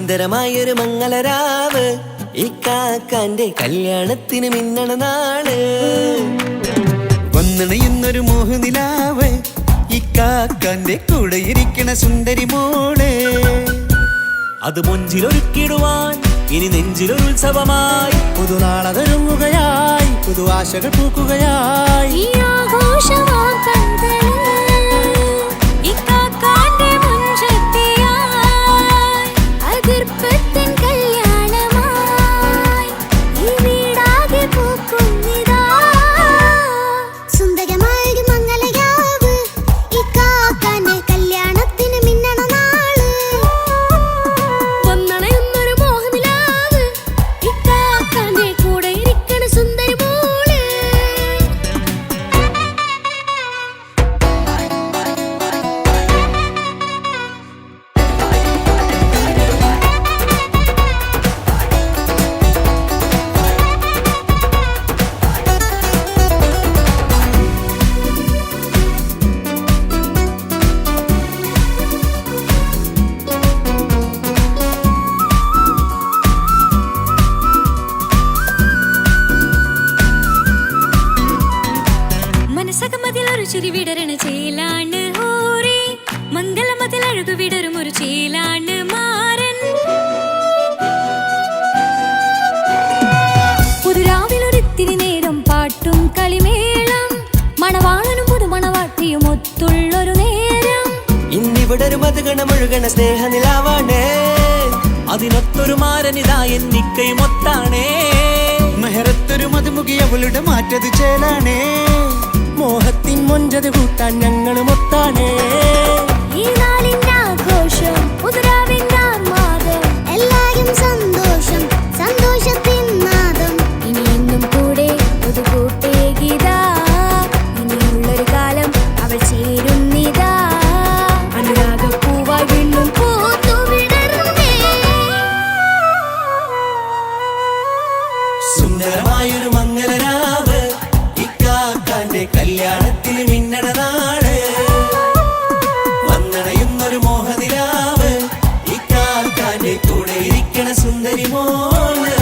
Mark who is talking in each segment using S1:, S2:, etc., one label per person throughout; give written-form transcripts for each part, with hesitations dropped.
S1: സുന്ദരമായൊരു മംഗളരാവ് ഇക്കാക്കാന്റെ കല്യാണത്തിന് മിന്നണ നാള്. വന്നണയുന്നൊരു മോഹനിലാവ് ഇക്കാക്കാന്റെ കൂടെ ഇരിക്കണ സുന്ദരി മോള്. അത് മൊഞ്ചിലൊരുക്കിടുവാൻ ഇനി നെഞ്ചിലൊരു ഉത്സവമായി പുതുനാളതൊരുങ്ങുകയായി പുതു ആശകൾ പൂക്കുകയായി.
S2: ചിരി വിടരണ ചേലാണ് ഹോറി മംഗളമതിൽ അഴകു വിടരും ഒരു ചേലാണ് മാരൻ. പുതുരാവിലൊരിത്തിരി നേരം പാട്ടും കളിമേളം മണവാളനും പുതുമണവാട്ടിയും ഒത്തുള്ളൊരു നേരം.
S1: ഇന്നിവിടൊരു മധുഗണമൊഴുകണ സ്നേഹനിലാവാണ് അതിനൊത്തൊരു മാരനിതാ എന്നിക്കൈമൊത്താണേ. മെഹറത്തൊരു മധുമുഖി അവളുടെ മാറ്റത് ചേലാണേ. മോഹത്തിൻ മൊഞ്ചത് കൂട്ടാൻ ഞങ്ങളും ഒത്താണേ.
S2: ഈ നാളിന്റെ ആഘോഷം പുതുരാവിന്റെ ആർമാദം എല്ലാരും സന്തോഷം സന്തോഷത്തിൻ നാദം. ഇനി എന്നും കൂടെ പുതുകൂട്ടേ ഗീതാ ഇനിയുള്ളൊരു കാലം അവൾ ചേരുന്നിതാ. അനുരാഗപ്പൂവായി വീണ്ടും പൂത്തുവിടരുന്നേ.
S1: സുന്ദരമായൊരു മംഗളരാവ് ഇക്കാക്കാന്റെ കല്യാണത്തിന് മിന്നണ നാള്. വന്നണയുന്നൊരു മോഹനിലാവ് ഇക്കാക്കാന്റെ കൂടെ ഇരിക്കണ സുന്ദരി മോള്.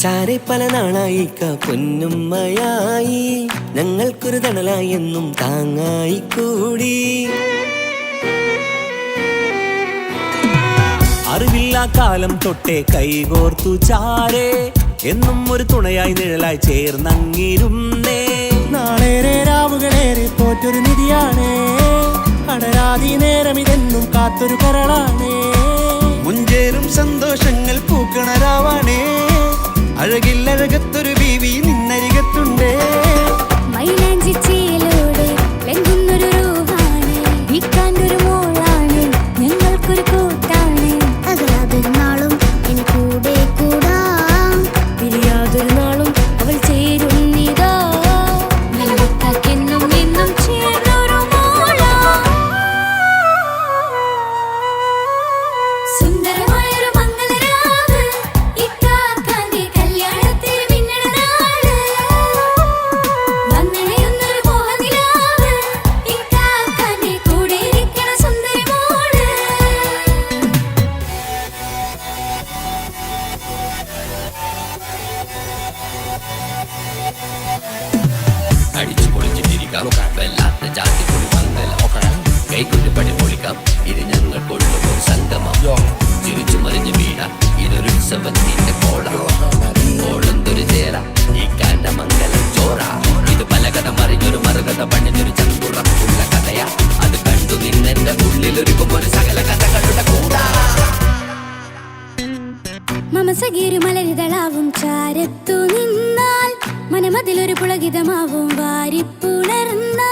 S1: ചാരെ പല നാളായിക്ക പൊന്നുമ്മയായി ഞങ്ങൾക്കൊരു തണലായി എന്നും താങ്ങായി കൂടി. അറിവില്ലാ കാലം തൊട്ടേ കൈകോർത്തു ചാരേ എന്നും ഒരു തുണയായി നിഴലായി ചേർന്നങ്ങിരുന്നേ.
S3: നാളേറെ രാവുകളേറെ പോറ്റൊരു നിധിയാണേ. അടരാതി നേരം ഇതെന്നും കാത്തൊരു കരളാണേ.
S1: മുഞ്ചേറും സന്തോഷങ്ങൾ പൂക്കണരാവാണേ. അഴകില്ലഴകത്തൊരു ബീവി നിന്നരികത്തുണ്ടേ.
S2: മൈലാഞ്ചി ചേലോടെ ലംഘുന്നൊരു റൂഹാണ് വിക്കാണ്ടൊരു മോളാണ് ഞങ്ങൾക്കൊരു കൂട്ടാണ്. അകലാതൊരു നാളും എന്നെ കൂടെ കൂടാം പിരിയാതൊരു നാളും അവൾ ചേരുന്നിതാ. എന്നും എന്നും ചേർന്നൊരു മോളാ. സുന്ദരമായൊരു മംഗളരാവ് ഇക്കാക്കാന്റെ കല്യാണത്തിന് മിന്നണ നാള്. വന്നണയുന്നൊരു മോഹനിലാവ് ഇക്കാക്കാന്റെ കൂടെ ഇരിക്കണ സുന്ദരി മോള്.
S4: അടിച്ചു പൊളിച്ചിട്ടിരിക്കാം വല്ലാത്ത ജാതി പൊളി മംഗലം. കൈകൊണ്ട് പടി പൊളിക്കാം ഇത് ഞങ്ങൾ കൊണ്ടുപോകും സംഗമം. തിരിച്ചു മറിഞ്ഞ് വീഴാം ഇതൊരു ഉത്സവത്തിന്റെ കോളം. കോളന്തൊരു ചേര ഈ കാണ്ട മംഗലം ചോറ. ഇത് പലകഥ മറിഞ്ഞൊരു മറുകഥ പണിഞ്ഞൊരു ചങ്കുറപ്പുള്ള കഥയാ. അത് കണ്ടു നിന്നെന്റെ ഉള്ളിലൊരുക്കും ഒരു സകല കഥകളുടെ കൂടാ.
S2: മമസഗിരു മലരിതളാവും ചാരത്തു നിന്നാൽ മനമതിലൊരു പുളകിതമാവും വാരിപ്പുണർന്നാൽ.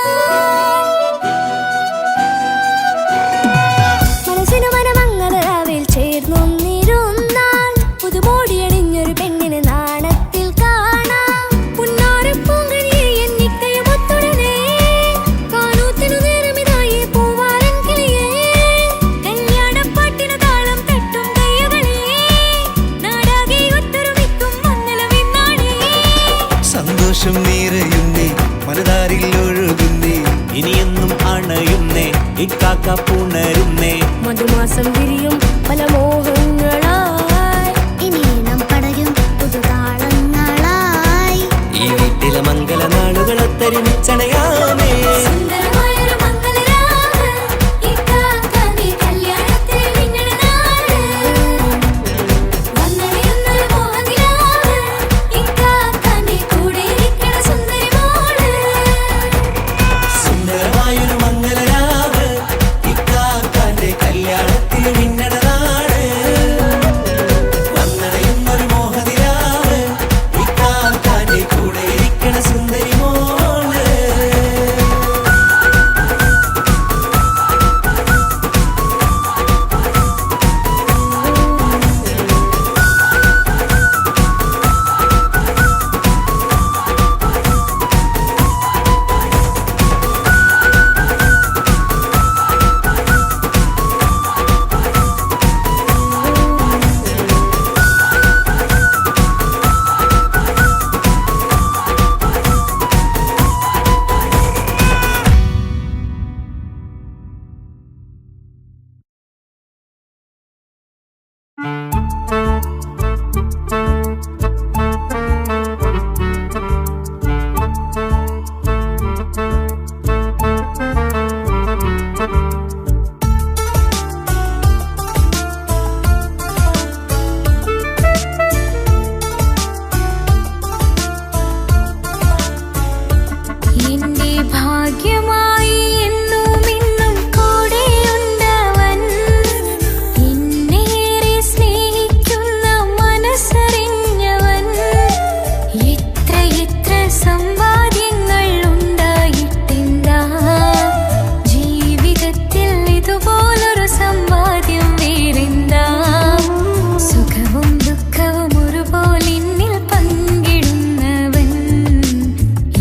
S2: മനസ്സിനു മനമങ്ങതരാവിൽ
S1: നിറയുന്നേ മനതാരിൽ ഒഴുകുന്നേ ഇനിയെന്നും അണയുന്നേ ഇക്കാക്ക പുണരുന്നേ
S5: മധുമാസം വിരിയും പല മോഹങ്ങളായി
S2: ഇനി നാം പടരും പുതുതാളങ്ങളായി
S1: ഈ വീട്ടിലെ മംഗല നാളുകളൊത്തരിച്ചണയാമേ
S2: സുന്ദരമായൊരു മംഗളരാവ് ഇക്കാക്കാന്റെ കല്യാണത്തിൽ മിന്നണ നാട് വന്നണിയുന്നൊരു മോഹനിലാവ് ഇക്കാക്കാന്റെ കൂടെ ഇരിക്കണ സുന്ദരി മോള്
S1: സുന്ദരമായൊരു മംഗലരാവ് ഇക്കാക്കാന്റെ കല്യാണത്തിൽ മിന്നണ നാട് വന്നണയുന്നൊരു മോഹനിലാവ് ഇക്കാക്കാന്റെ കൂടെ ഇരിക്കണ സുന്ദരി മോള്
S2: എന്റെ ഭാഗ്യമായി എന്നും ഇന്നും കൂടെയുണ്ടവൻ എന്നേറെ സ്നേഹിക്കുന്ന മനസ്സറിഞ്ഞവൻ എത്ര എത്ര സമ്പാദ്യങ്ങൾ ഉണ്ടായിട്ടെന്താ ജീവിതത്തിൽ ഇതുപോലൊരു സമ്പാദ്യം വേറെന്താ സുഖവും ദുഃഖവും ഒരുപോലെ എന്നിൽ പങ്കിടുന്നവൻ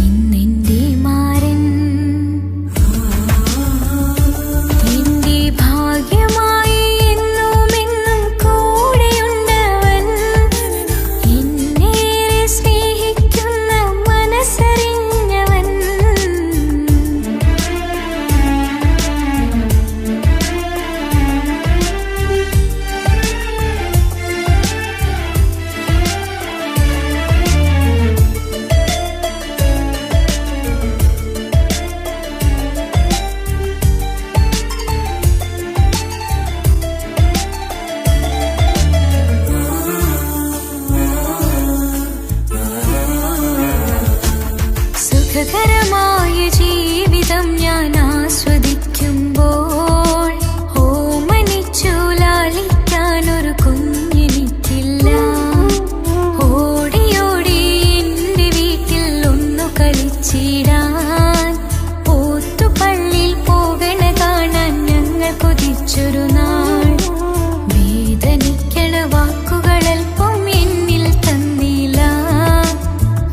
S2: ഇന്നെന്റെ മാരൻ എന്റെ ഭാഗ്യമായി എന്നും എന്നും കൂടെയുണ്ടവൻ എന്നേറെ സ്നേഹിക്കുന്ന മനസ്സറിഞ്ഞവൻ സുഖകരമായ ജീവിതം ഞാൻ ആസ്വദിക്കുമ്പോൾ ഓമനിച്ചു ലാളിക്കാനൊരു കുഞ്ഞെനിക്കില്ല ഓടി ഓടി എന്റെ വീട്ടിൽ ഒന്നു കളിച്ചിടാൻ പോത്തുപള്ളിയിൽ പോകണ കാണാൻ ഞങ്ങൾ കൊതിച്ചൊരു നാൾ വേദനിക്കണ വാക്കുകളൽപ്പം എന്നിൽ തന്നില്ല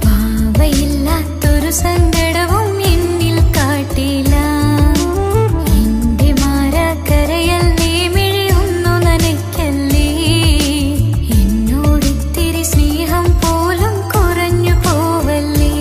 S2: ഭാവയില്ലാത്തൊരു സങ്കടവും എന്നിൽ കാട്ടില്ല എന്റെ മാരാക്കരയല്ലേ മിഴിയൊന്നു നനയ്ക്കല്ലേ എന്നോടിത്തിരി സ്നേഹം പോലും കുറഞ്ഞു പോവല്ലേ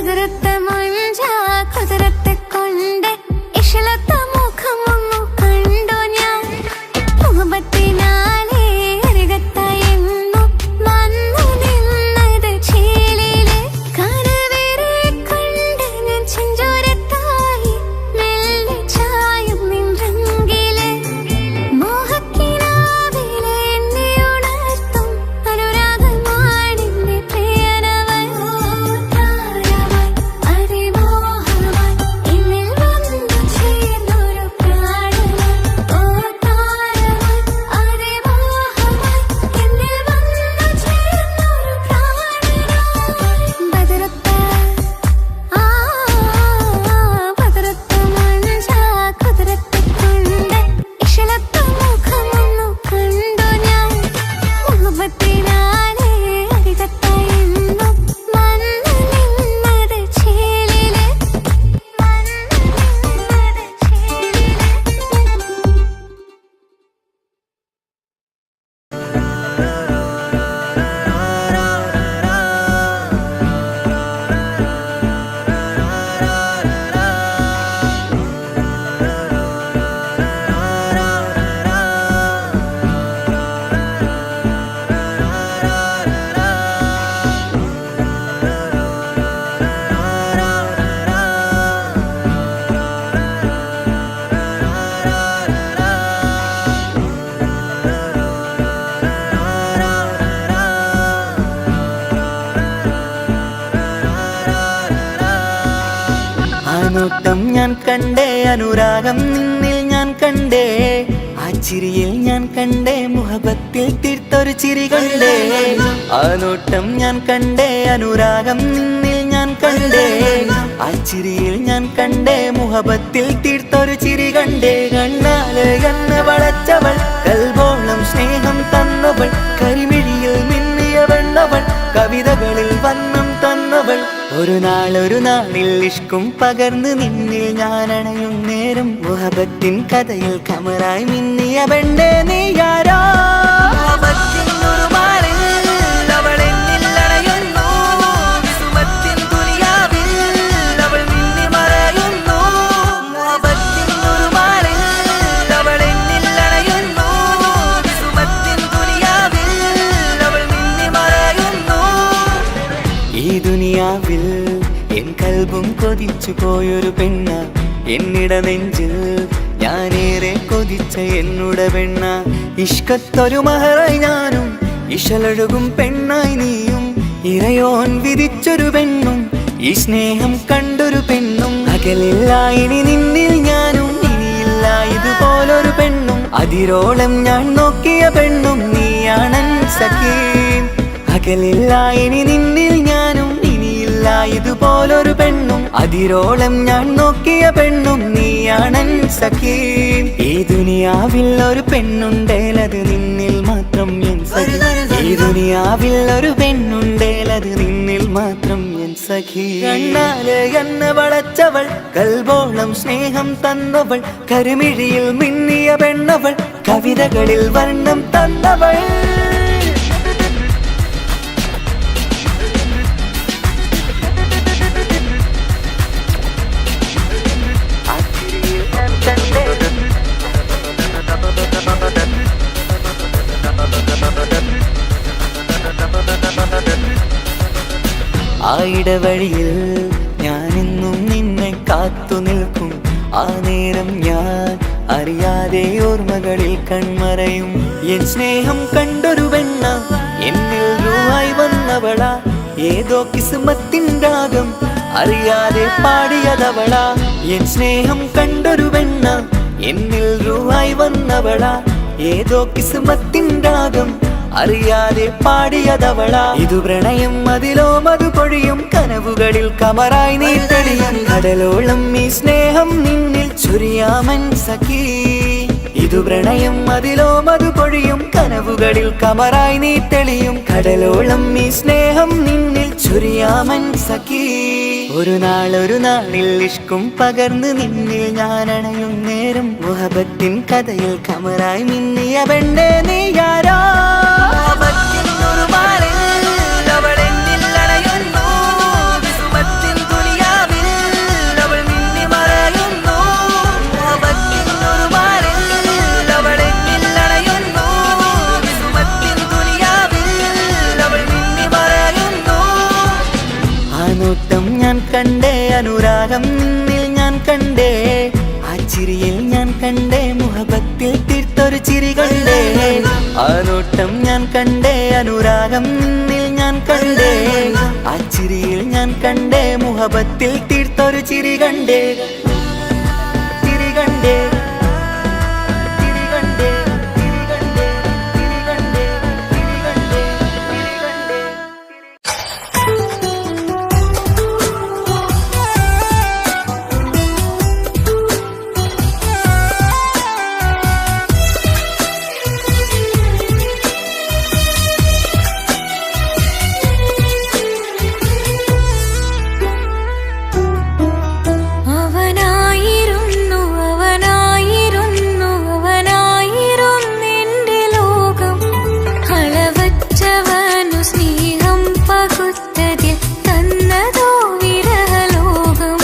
S2: ബദറത്തെ മഞ്ച കുതിരത്തെ കൊണ്ട് ഇശലത്തെ മുഖമൊന്നു കണ്ടു ഞാൻ മുഹബത്തിനാലേ അരികത്തായെന്നു വന്നു നിന്നത് ചേലിലെ കനവേറെ കണ്ട് ഞാൻ ചെഞ്ചോരത്തായി മെല്ലെ ചായും നിൻറങ്കിലെ മോഹക്കിനാവിലെ എന്നെ ഉണർത്തും അനുരാഗമാണെന്റെ പ്രിയനവൻ താരമായി അതിമോഹമായി എന്നിൽ വന്നു ചേർന്നൊരു പ്രാണനായി ഓ താരമായി അതിമോഹമായി എന്നിൽ വന്നു ചേർന്നൊരു പ്രാണനായി ബദറത്തെ ബദറത്തെ മഞ്ച കുതിരത്തെ കൊണ്ട് ഇശലത്തെ മുഖമൊന്നു കണ്ടു ഞാൻ മുഹബത്തിനാലേ അരികത്തായെന്നു വന്നു നിന്നത് ചേലിലെ
S1: നോട്ടം ഞാൻ കണ്ടേ അനുരാഗം നിന്നിൽ ഞാൻ കണ്ടേ ആ ചിരിയിൽ ഞാൻ കണ്ടേ മുഹബത്തിൽ തീർത്തൊരു ചിരി കണ്ടേ ആ നോട്ടം ഞാൻ കണ്ടേ അനുരാഗം നിന്നിൽ ഞാൻ കണ്ടേ ആ ചിരിയിൽ ഞാൻ കണ്ടേ മുഹബത്തിൽ തീർത്തൊരു ചിരി കണ്ടേ കണ്ണാല് എന്നെ വളച്ചവൾ കൽബോളം സ്നേഹം തന്നവൾ കരിമിഴിയിൽ മിന്നിയ വെണ്ണവൾ കവിതകളിൽ വന്നം തന്നവൾ ഒരു നാളിൽ ഇഷ്കും പകർന്ന് നിന്നിൽ ഞാൻ അണയും നേരം മുഹബത്തിൻ കഥയിൽ കമറായി മിന്നിയ പെണ്ണേ നീയാരോ കൊതിച്ചു പോയൊരു പെണ്ണ എന്നിട നെഞ്ചിൽ ഞാനേറെ കൊതിച്ച എന്നുട പെണ്ണ ഇഷ്കത്തൊരു മഹറായി ഞാനും ഇശലൊഴുകും പെണ്ണായി നീയും ഇറയോൻ വിധിച്ചൊരു പെണ്ണും ഈ സ്നേഹം കണ്ടൊരു പെണ്ണും അകലില്ല ഇനി നിന്നിൽ ഞാനും ഇനിയില്ല ഇതുപോലൊരു പെണ്ണും അതിരോളം ഞാൻ നോക്കിയ പെണ്ണും നീയാണൻ സഖീ അകലില്ല ഇനി നിന്നിൽ ഞാനും ഇതുപോലൊരു പെണ്ണും അതിരോളം ഞാൻ നോക്കിയ പെണ്ണും നീയാണൻ സഖീ ഈ ദുനിയാവിൽ ഒരു പെണ്ണുണ്ടേലത് നിന്നിൽ മാത്രം എൻ സഖി ഈ ദുനിയാവിൽ ഒരു പെണ്ണുണ്ടേലത് നിന്നിൽ മാത്രം എൻ സഖി കണ്ണാല് എന്നെ വളച്ചവൾ കൽബോളം സ്നേഹം തന്നവൾ കരിമിഴിയിൽ മിന്നിയ പെണ്ണവൾ കവിതകളിൽ വർണ്ണം തന്നവൾ ആ ഇടവഴിയിൽ ഞാനെന്നും നിന്നെ കാത്തു നിൽക്കും ആ നേരം ഞാൻ അറിയാതെ ഓർമ്മകളിൽ കൺമറയും എൻ സ്നേഹം കണ്ടൊരു പെണ്ണ എന്നിൽ രൂപായി വന്നവള ഏതോ കിസ്മത്തിൻ രാഗം അറിയാതെ പാടിയതവള എൻ സ്നേഹം കണ്ടൊരു പെണ്ണ എന്നിൽ രൂപായി വന്നവള ഏതോ കിസ്മത്തിൻ രാഗം അറിയാതെ പാടിയതവള ഇതു പ്രണയം അതിലോ മധു പൊഴിയും കനവുകളിൽ കമറായി നീ തെളിയും കടലോളം ഈ സ്നേഹം നിന്നിൽ ചൊരിയാമൻ സഖീ ഇതു പ്രണയം അതിലോ മധു പൊഴിയും കനവുകളിൽ കമറായി നീ തെളിയും കടലോളം ഈ സ്നേഹം നിന്നിൽ ചൊരിയാമൻ സഖീ ഒരു നാളിൽ ഇഷ്കും പകർന്ന് നിന്നിൽ ഞാൻ അണയും നേരം മുഹബത്തിൻ കഥയിൽ കമറായി മിന്നിയ പെണ്ണേ നീയാരോ ൊരു നോട്ടം ഞാൻ കണ്ടേ അനുരാഗം നിന്നിൽ ഞാൻ കണ്ടേ ആ ചിരിയിൽ ഞാൻ കണ്ടേ മുഹബത്തിൽ തീർത്തൊരു ചിരി കണ്ടേ ആ നോട്ടം ഞാൻ കണ്ടേ അനുരാഗം നിന്നിൽ ഞാൻ കണ്ടേ ആ ചിരിയിൽ ഞാൻ കണ്ടേ മുഹബത്തിൽ തീർത്തൊരു ചിരി കണ്ടേ ചിരി കണ്ടേ ചിരി കണ്ടേ ചിരി കണ്ടേ ചിരി കണ്ടേ ചിരി കണ്ടേ ചിരി കണ്ടേ.
S2: അവനായിരുന്നു അവനായിരുന്നു അവനായിരുന്നെന്റെ ലോകം അളവറ്റവനു സ്നേഹം പകുത്തതിൽ തന്നതോ വിരഹലോകം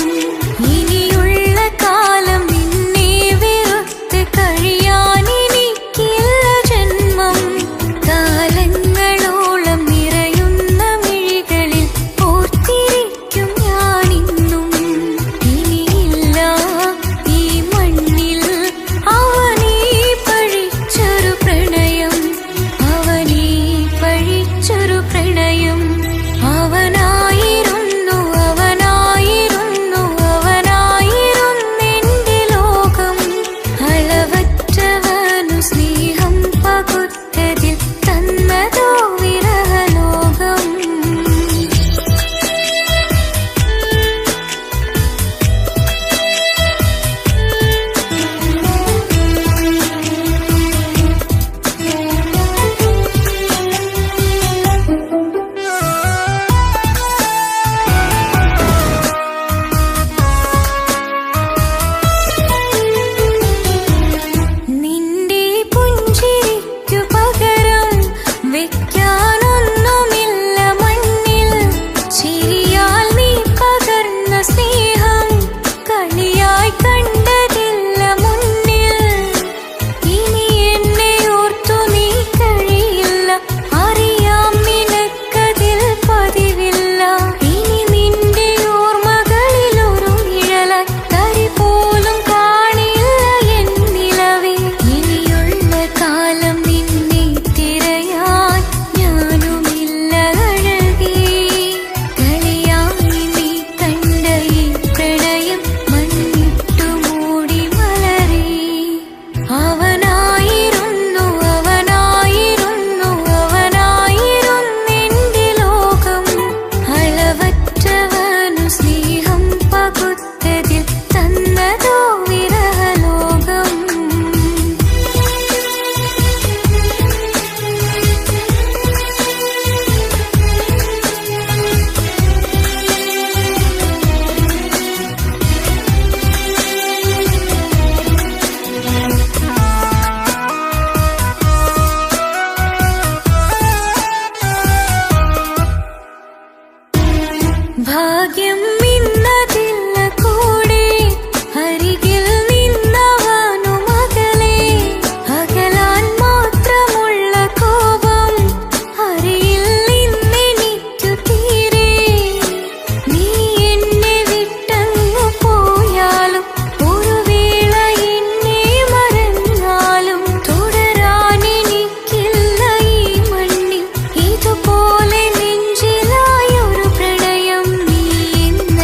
S2: ഇനിയുള്ള കാലം നിന്നെ വെറുത്ത് കഴിയാനെനിക്കില്ല ജന്മം കാലങ്ങളോളം നിറയുന്ന മിഴികളിൽ ഓർത്തിരിക്കും ഞാനിന്നും ഇനിയില്ല ഈ മണ്ണിൽ അവനീ പഴിച്ചൊരു പ്രണയം അവനീ പഴിച്ചൊരു പ്രണയം അവനായിരുന്നു അവനായിരുന്നു അവനായിരുന്നെന്റെ ലോകം അളവറ്റവനു സ്നേഹം പകുത്തതിൽ തന്നതോ വിരഹലോകം. നിന്റെ പുഞ്ചിരിക്കു പകരം വെക്കാനൊന്നുമില്ല മണ്ണിൽ ചിരിയാൽ നീ പകർന്ന സ്നേഹം കളിയായി കണ്ടതില്ല മുന്നിൽ ഇനി എന്നെ ഓർത്തു നീ കഴിയില്ല അറിയാം നിനക്കതിൽ പതിവില്ല ഇനി നിന്റെ ഓർമ്മകളിൽ ഒരു നിഴലായി തരി പോലും കാണില്ല എൻ നിലവേ ഇനിയുള്ള കാലം നിന്നെ തിരയാൻ ഞാനുമില്ല അഴകേ കളിയായി നീ കണ്ട ഈ പ്രണയം മണ്ണിട്ടു മൂടി മലരേ അവനായിരുന്നു അവനായിരുന്നു അവനായിരുന്നെന്റെ ലോകം അളവറ്റവനു സ്നേഹം പകുത്തതിൽ തന്നതോ വിരഹലോകം. ഭാഗ്യം ഇന്നതില്ല കൂടെ അരികിൽ നിന്നവനു മകളെ അകലാൻ മാത്രമുള്ള കോപം അറിയിൽ നിന്നെനിക്കു തീരെ നീ എന്നെ വിട്ടങ്ങു പോയാലും ഒരു വേള എന്നെ മറന്നാലും തുടരാനെനിക്കില്ല ഈ മണ്ണിൽ ഇതുപോലെ നെഞ്ചിലായൊരു പ്രണയം നീ എന്ന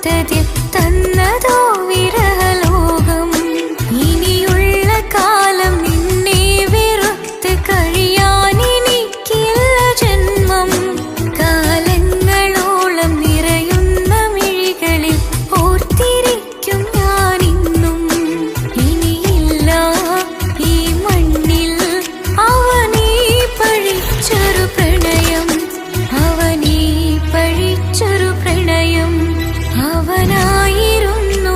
S2: സന്തതി തന്നതോ വിരഹലോകം. ഇനിയുള്ള കാലം നിന്നെ വെറുത്ത് കഴിയാൻ എനിക്കില്ല ജന്മം. കാലങ്ങളോളം നിറയുന്ന മിഴികളിൽ ഓർത്തിരിക്കും ഞാനിന്നും. ഇനിയില്ല ഈ മണ്ണിൽ അവനീ പഴിച്ചൊരു പ്രണയം, അവനീ പഴിച്ചൊരു പ്രണയം. അവനായിരുന്നു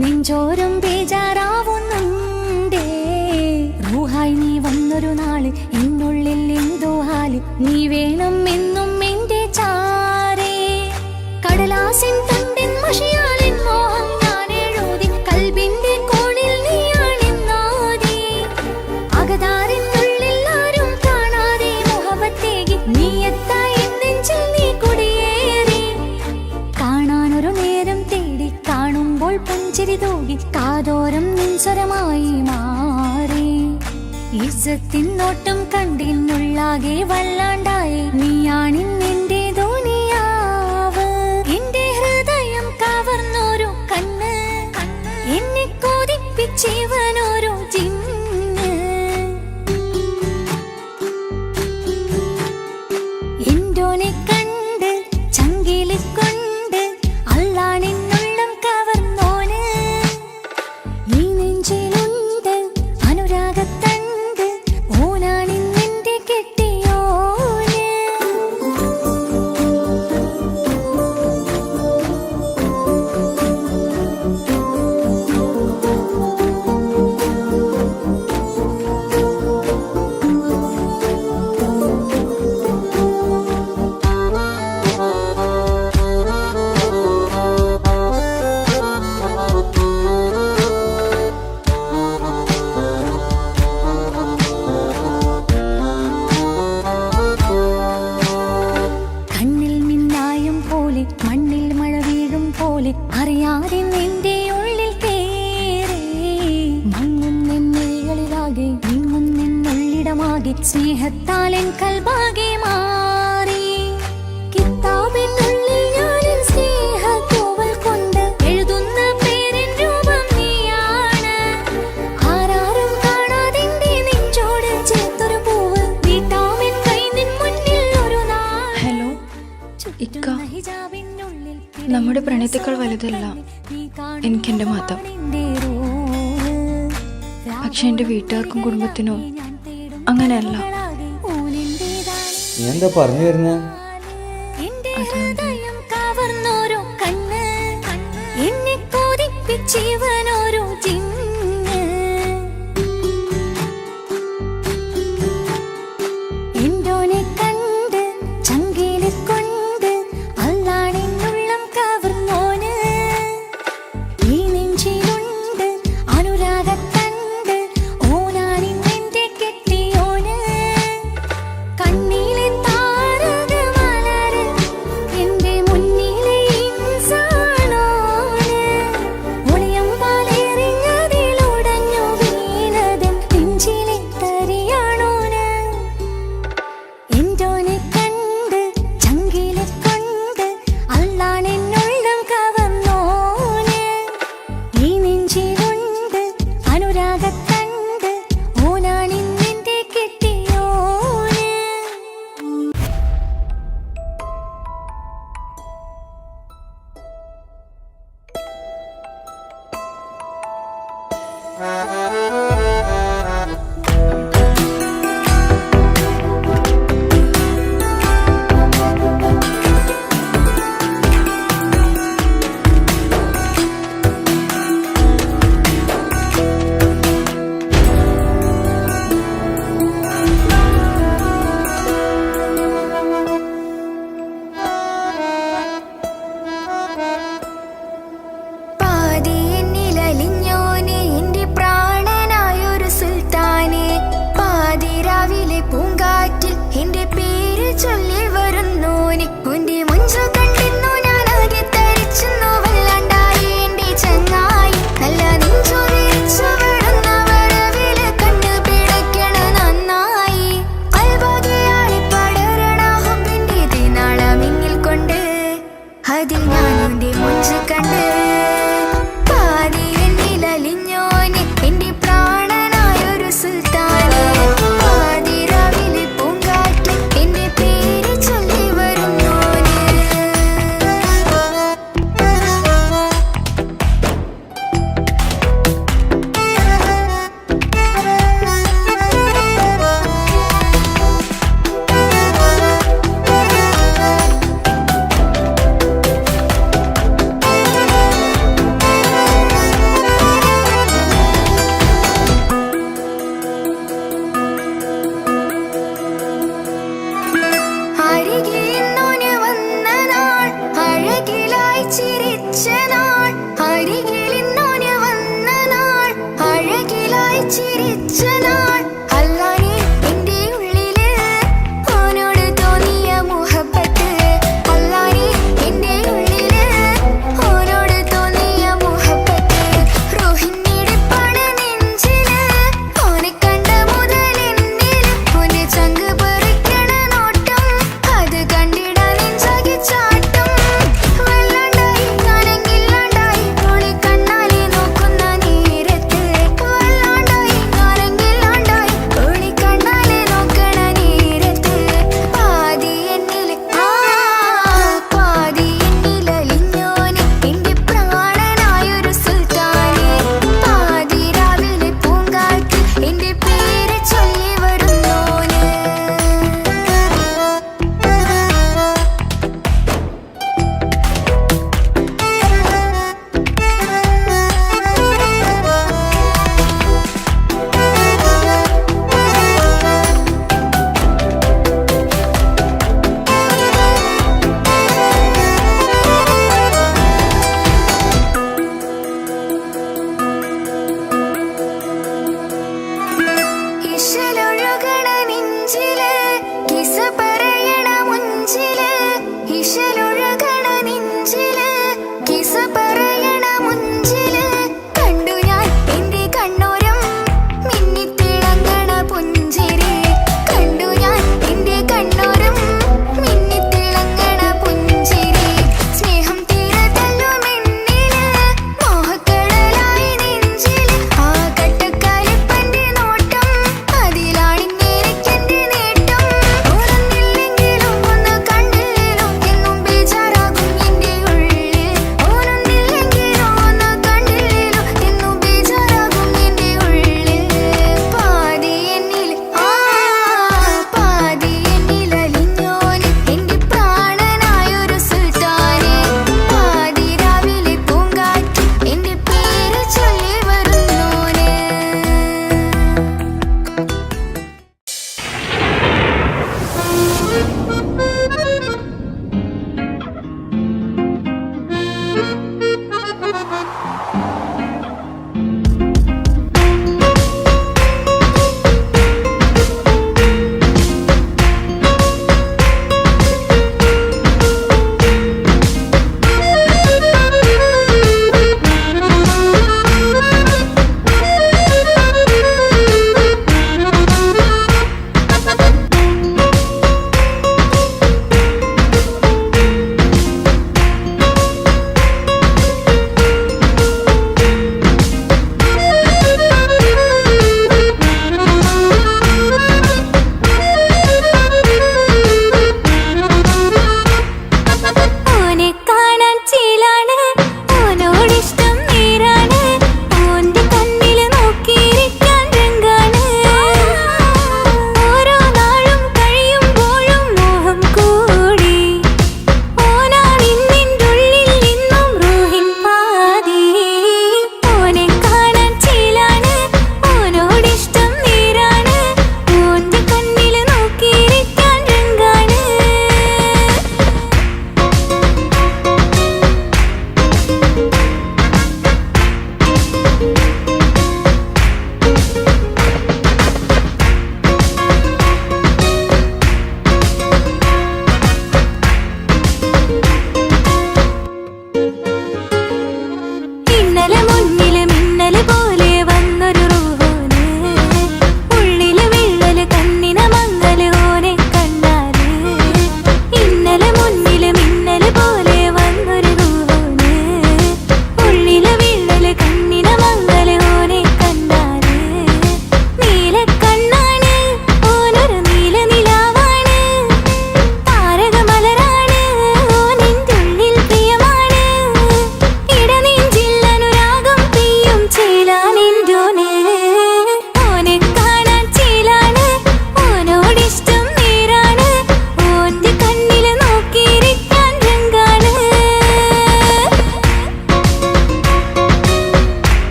S2: നെഞ്ചോരം ബേജാറാവുന്നുണ്ടേ. റൂഹായി നീ വന്നൊരു നാള് എന്നുള്ളിൽ എന്തോ ഹാല്. നീ വേണം എന്നും എന്റെ ചാരേ. കടലാസിൻ തണ്ടിൻ മഷിയാലിൻ മോഹം ഞാൻ എഴുതി. കൽബിന്റെ കോണിൽ നീയാണെന്നാതി. അകതാരിനുള്ളിൽ ആരും കാണാതെ മുഹബത്തേകി നീ എത്തായി നെഞ്ചിൽ നീ കുടിയേറി. കാണാനൊരു നേരം തേടി കാണുമ്പോൾ പുഞ്ചിരി തൂകി കാതോരം നിൻസ്വരമായി മാറി. ഇസ്സത്തിൻ നോട്ടം കണ്ടിന്നുള്ളാകെ വല്ലാണ്ടായി. നീയാണിന്നെന്റെ ദുനിയാവ്. എന്റെ ഹൃദയം കവർന്നൊരു കണ്ണ്, എന്നെ കൊതിപ്പിച്ചിവനൊരു ജിന്ന്. എന്തോനെ കണ്ട് ചങ്കില് കൊണ്ട് അല്ലാണെന്നുള്ളം കവർന്നോന്. ഈ നെഞ്ചിലുണ്ട് അനുരാഗത്തണ്ട്. ഓനാണിന്നെന്റെ കെട്ടിയോന്. കണ്ണിൽ മിന്നായം പോലെ മണ്ണിൽ മഴ വീഴും പോലെ അറിയാതെ നിന്റെ ഉള്ളിൽ കേറി. മങ്ങുന്നെന്നുള്ളിലാകെ നീങ്ങുന്നെന്നുള്ളിടമാകെ സ്നേഹത്താലെൻ കൽബാകെ മാറി. കിതാബിനുള്ളിൽ ഞാനെൻ സ്നേഹത്തൂവൽ കൊണ്ട് എഴുതുന്ന പേരിൻ രൂപം നീയാണ്. ആരാരും കാണാതെന്റെ നെഞ്ചോട് ചേർത്തൊരു പൂവ്. വീട്ടാമെൻ കൈ നിൻ മുന്നിൽ ഒരു നാൾ.
S6: ഹലോ ഇക്ക, നമ്മുടെ പ്രണയത്തേക്കാൾ വലുതല്ല എനിക്കെൻ്റെ മതം. പക്ഷെ എൻ്റെ വീട്ടുകാർക്കും കുടുംബത്തിനും അങ്ങനെയല്ല.
S1: നീ എന്താ പറഞ്ഞു വരുന്നേ?
S2: കവർന്നോരോ കണ്ണ്, എന്നെ കൊതിപ്പിച്ചിവനോരോ ജിന്ന്. എന്തോനെ കണ്ട് ചങ്കില് കൊണ്ട് അല്ലാണെന്നുള്ളം കവർന്നോന്. ഈ നെഞ്ചിലുണ്ട് അനുരാഗത്തണ്ട്. ഓനാണിന്നെന്റെ കെട്ടിയോന്. കണ്ണിലെ താരകമലര് എന്റെ മുന്നിലെ ഇൻസാണോന്. ഒളിയമ്പാലെറിഞ്ഞതിലുടഞ്ഞു വീണതൻ നെഞ്ചിലെ തരിയാണോന്. എന്തോനെ കണ്ട് ചങ്കില് കൊണ്ട് അല്ലാണെന്നുള്ളം കവർന്നോന്. ഈ നെഞ്ചിലുണ്ട് അനുരാഗത്തണ്ട്. ഓനാണിന്നെന്റെ കെട്ടിയോന്. പാതി എന്നിലലിഞ്ഞോനെ എന്റെ പ്രാണനായൊരു സുൽത്താനെ. പാതിരാവിലെ പൂങ്കാറ്റിൽ എന്റെ പേര് ചൊല്ലി വരുന്നോനെ. ഉന്റെ മുഞ്ചു കണ്ടിരുന്നു ഞാനാകെ തരിച്ചെന്നു വല്ലാണ്ടായി എന്റെ ചങ്ങായി. നല്ല നെഞ്ചു വിരിച്ചു വിടുന്ന വരവില് കണ്ണു പിടയ്ക്കണ നന്നായി. കൽബാകെയായി പടരണ ഹുബിന്റെ ദിനാളമിങ്ങിൽ കൊണ്ട് അതിൽ ഞാനെന്റെ മുഞ്ചു കണ്ട്. പാതി എന്നിലലിഞ്ഞോനെ എന്റെ പ്രാണനായൊരു സുൽത്താനെ. പാതിരാവിലെ പൂങ്കാറ്റിൽ എന്റെ പേര് ചൊല്ലി വരുന്നോനെ.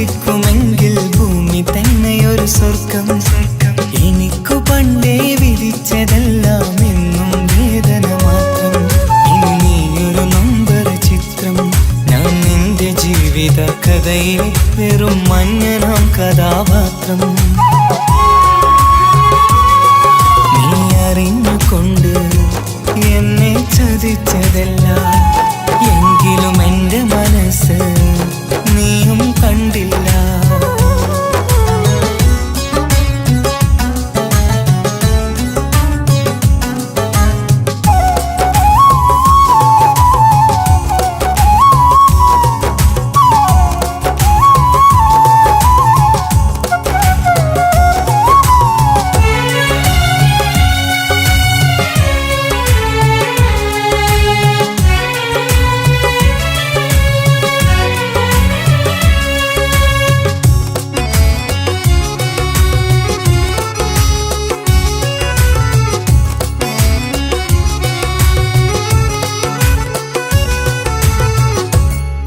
S1: കൊതിക്കുമെങ്കിൽ ഭൂമി തന്നെ ഒരു സ്വർഗം. എനിക്കു പണ്ടേ വിധിച്ചതെല്ലാം എന്നും വേദന മാത്രം. ഇനി നീയൊരു നൊമ്പര ചിത്രം, ഞാൻ നിന്റെ ജീവിത കഥയിൽ വെറും മഞ്ഞനാം കഥാപാത്രം. നീ അറിഞ്ഞുകൊണ്ട് എന്നെ ചതിച്ചതല്ല, എങ്കിലും എൻ്റെ മനസ്സ് നീയും കണ്ടില്ല.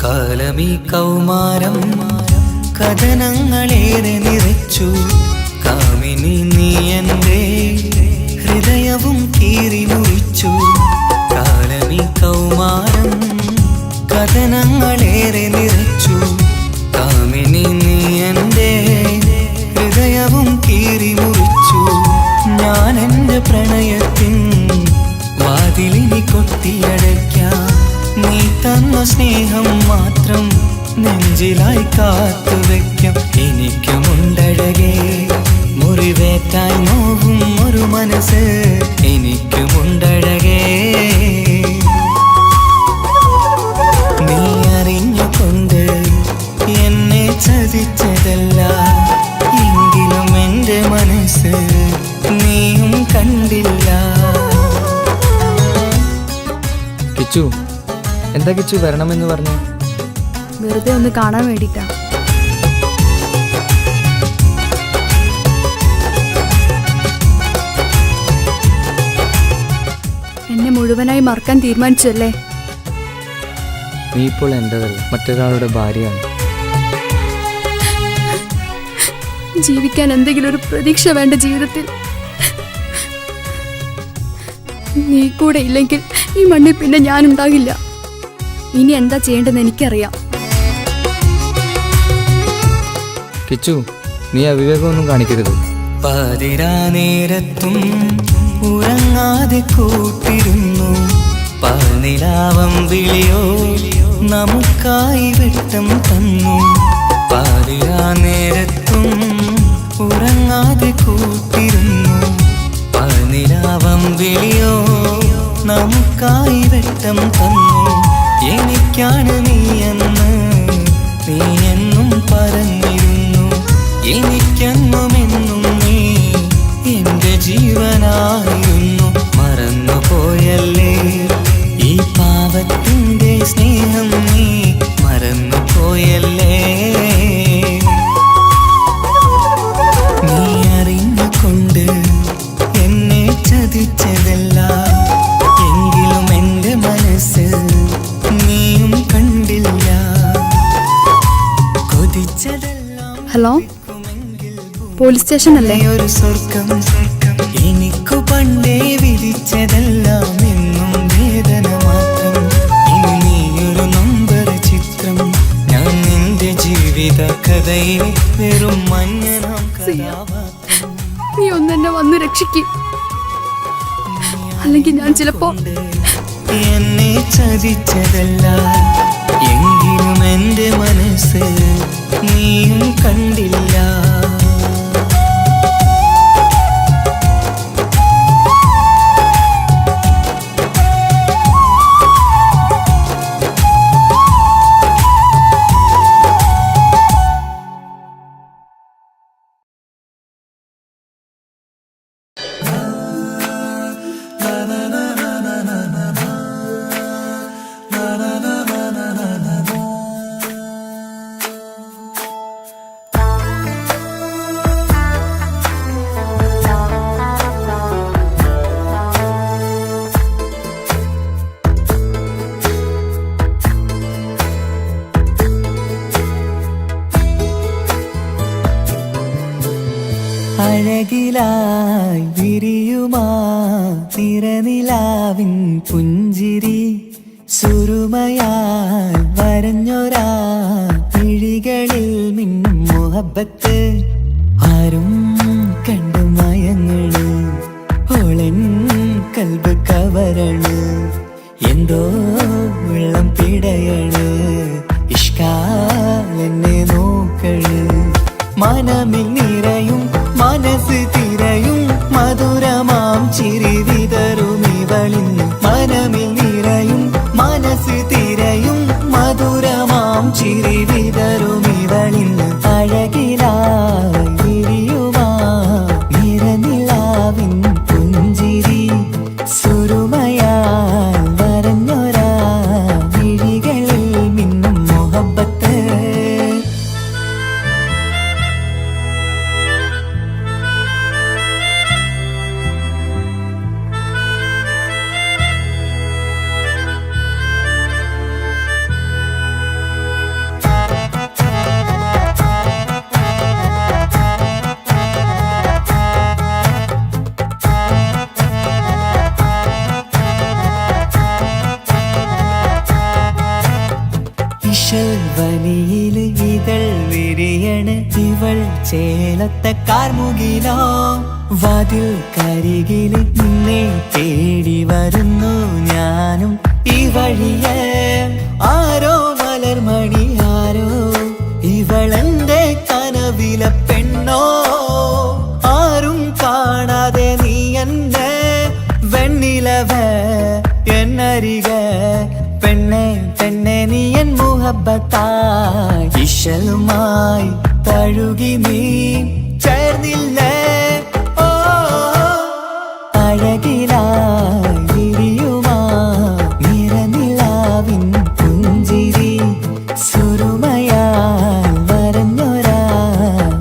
S1: കാലമീ കൗമാരം കഥനങ്ങളേറെ നിറച്ചു. കാമിനി നീ എൻ്റെ ഹൃദയവും കീറി മുറിച്ചു. കാലമീ കൗമാരം കഥനങ്ങളേറെ നിറച്ചു. കാമിനി നീ എൻ്റെ ഹൃദയവും കീറി മുറിച്ചു. ഞാൻ എൻ്റെ പ്രണയത്തിൻ വാതിലിനി കൊട്ടിയടയ്ക്കാം. നീ തന്ന സ്നേഹം മാത്രം നെഞ്ചിലായി കാത്തുവെക്കാം. എനിക്കുമുണ്ടഴകേ മുറിവേറ്റായി നോവും ഒരു മനസ്സ്, എനിക്കുമുണ്ടഴകേ. നീ അറിഞ്ഞുകൊണ്ട് എന്നെ ചതിച്ചതല്ല, എങ്കിലും എൻ്റെ മനസ്സ് നീയും കണ്ടില്ല.
S7: കിച്ചു, എന്താ കിച്ചു വരണമെന്ന് പറഞ്ഞു?
S6: വെറുതെ ഒന്ന് കാണാൻ വേണ്ടിട്ടാ. എന്നെ മുഴുവനായി മറക്കാൻ തീരുമാനിച്ചല്ലേ?
S7: നീ ഇപ്പോൾ എൻ്റെതല്ല, മറ്റൊരാളുടെ ഭാര്യയാണ്.
S6: ജീവിക്കാൻ എന്തെങ്കിലും ഒരു പ്രതീക്ഷ വേണ്ട ജീവിതത്തിൽ. നീ കൂടെ ഇല്ലെങ്കിൽ ഈ മണ്ണിൽ പിന്നെ ഞാനുണ്ടാകില്ല. ഇനി എന്താ ചെയ്യേണ്ടതെന്ന് എനിക്കറിയാം.
S7: കിച്ചു, നീ അവിവേകമൊന്നും കാണിക്കരുത്.
S1: പാതിരാ നേരത്തും ഉറങ്ങാതെ കൂട്ടിരുന്നു. പാൽനിലാവം വിളിയോ നമുക്കായി വെട്ടം തന്നു. പാതിരാ നേരത്തും ഉറങ്ങാതെ കൂട്ടിരുന്നു. പാൽനിലാവം വിളിയോ നമുക്കായി വെട്ടം തന്നു. എനിക്കാണ് നീയെന്ന് നീ എന്നും പറഞ്ഞിരുന്നു. എനിക്കെന്നുമെന്നും നീ എൻ്റെ ജീവനായിരുന്നു. മറന്നുപോയല്ലേ ഈ പാവത്തിൻ്റെ സ്നേഹം, നീ മറന്നുപോയല്ലേ. നീ അറിഞ്ഞുകൊണ്ട് എന്നെ ചതിച്ചതല്ല, എങ്കിലും എൻ്റെ മനസ്സ് നീയും കണ്ടില്ല. കൊതിച്ചതെല്ലാം
S6: ഹലോ, പോലീസ് സ്റ്റേഷൻ അല്ലേ?
S1: ഒരു സ്വർഗം, എനിക്കു പണ്ടേ വിധിച്ചതെല്ലാം എന്നും വേദന മാത്രം. ഇനി നീയൊരു നൊമ്പര ചിത്രം, ഞാൻ നിന്റെ ജീവിത കഥയിൽ വെറും മഞ്ഞനാം കഥാപാത്രം.
S6: നീ ഒന്നെന്നെ വന്ന് രക്ഷിക്കും, അല്ലെങ്കിൽ ഞാൻ ചിലപ്പോ.
S1: എന്നെ ചതിച്ചതല്ല, എങ്കിലും എൻ്റെ മനസ്സ് നീയും കണ്ടില്ല. അഴകിലായി വിരിയുമാ തിരനിലാവിൻ പുഞ്ചിരി സുരുമയാൽ വരഞ്ഞൊരാ വിഴികളിൽ മിന്നും മുഹബത്ത് ആരും കണ്ടു മയങ്ങള് ഓളൻ കൽബ് കവരണ് എന്തോ വെള്ളം പിടയണ് ഇഷ്കാലെന്നെ നോക്കള് മനമിൽ നിറയും മനസ്സ് തിരയും മധുരമാം ചിരി വിതറും ഇവളിന്ന് മനമിൽ നിറയും മനസ്സ് തിരയും മധുരമാം ചിരി വിതറും ഇവളിന്ന് അഴകിലായി വിരിയുമാ നിറനിലാവിൻ പുഞ്ചിരി സുരുമയാൽ വരഞ്ഞൊരാ വിഴികളിൽ മിന്നും മുഹബത്ത് വനിയില് ഇതൾ വിരിയണ് ഇവൾ ചേലത്തെ കാർമുകിലോ വാതിൽ കരികില് നിന്നെ തേടി വരുന്നു ഞാനും ഈ വഴിയെ ആരോ മലർമണി ആരോ ഇവളെന്റെ കനവിലെ പെണ്ണോ ആരും കാണാതെ നീ എന്നെ വെണ്ണിലവ എന്നരിക പെണ്ണെ പെണ്ണെ നീ എൻ മുഹബത്തായി ഇശലുമായി തഴുകി നീ ചേർന്നില്ലേ ഓ അഴകിലായി വിരിയുമാ നിറനിലാവിൻ പുഞ്ചിരി സുരുമയാൽ വരഞ്ഞൊരാ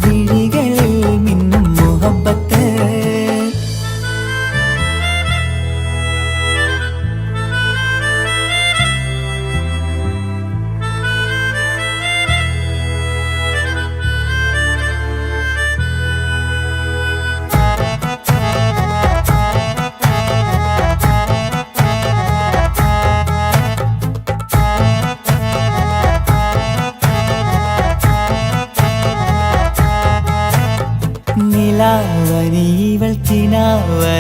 S1: വിഴികളിൽ മിന്നും മുഹബത്ത് നിലാവനിവൾ കിനാവരയിലെങ്കും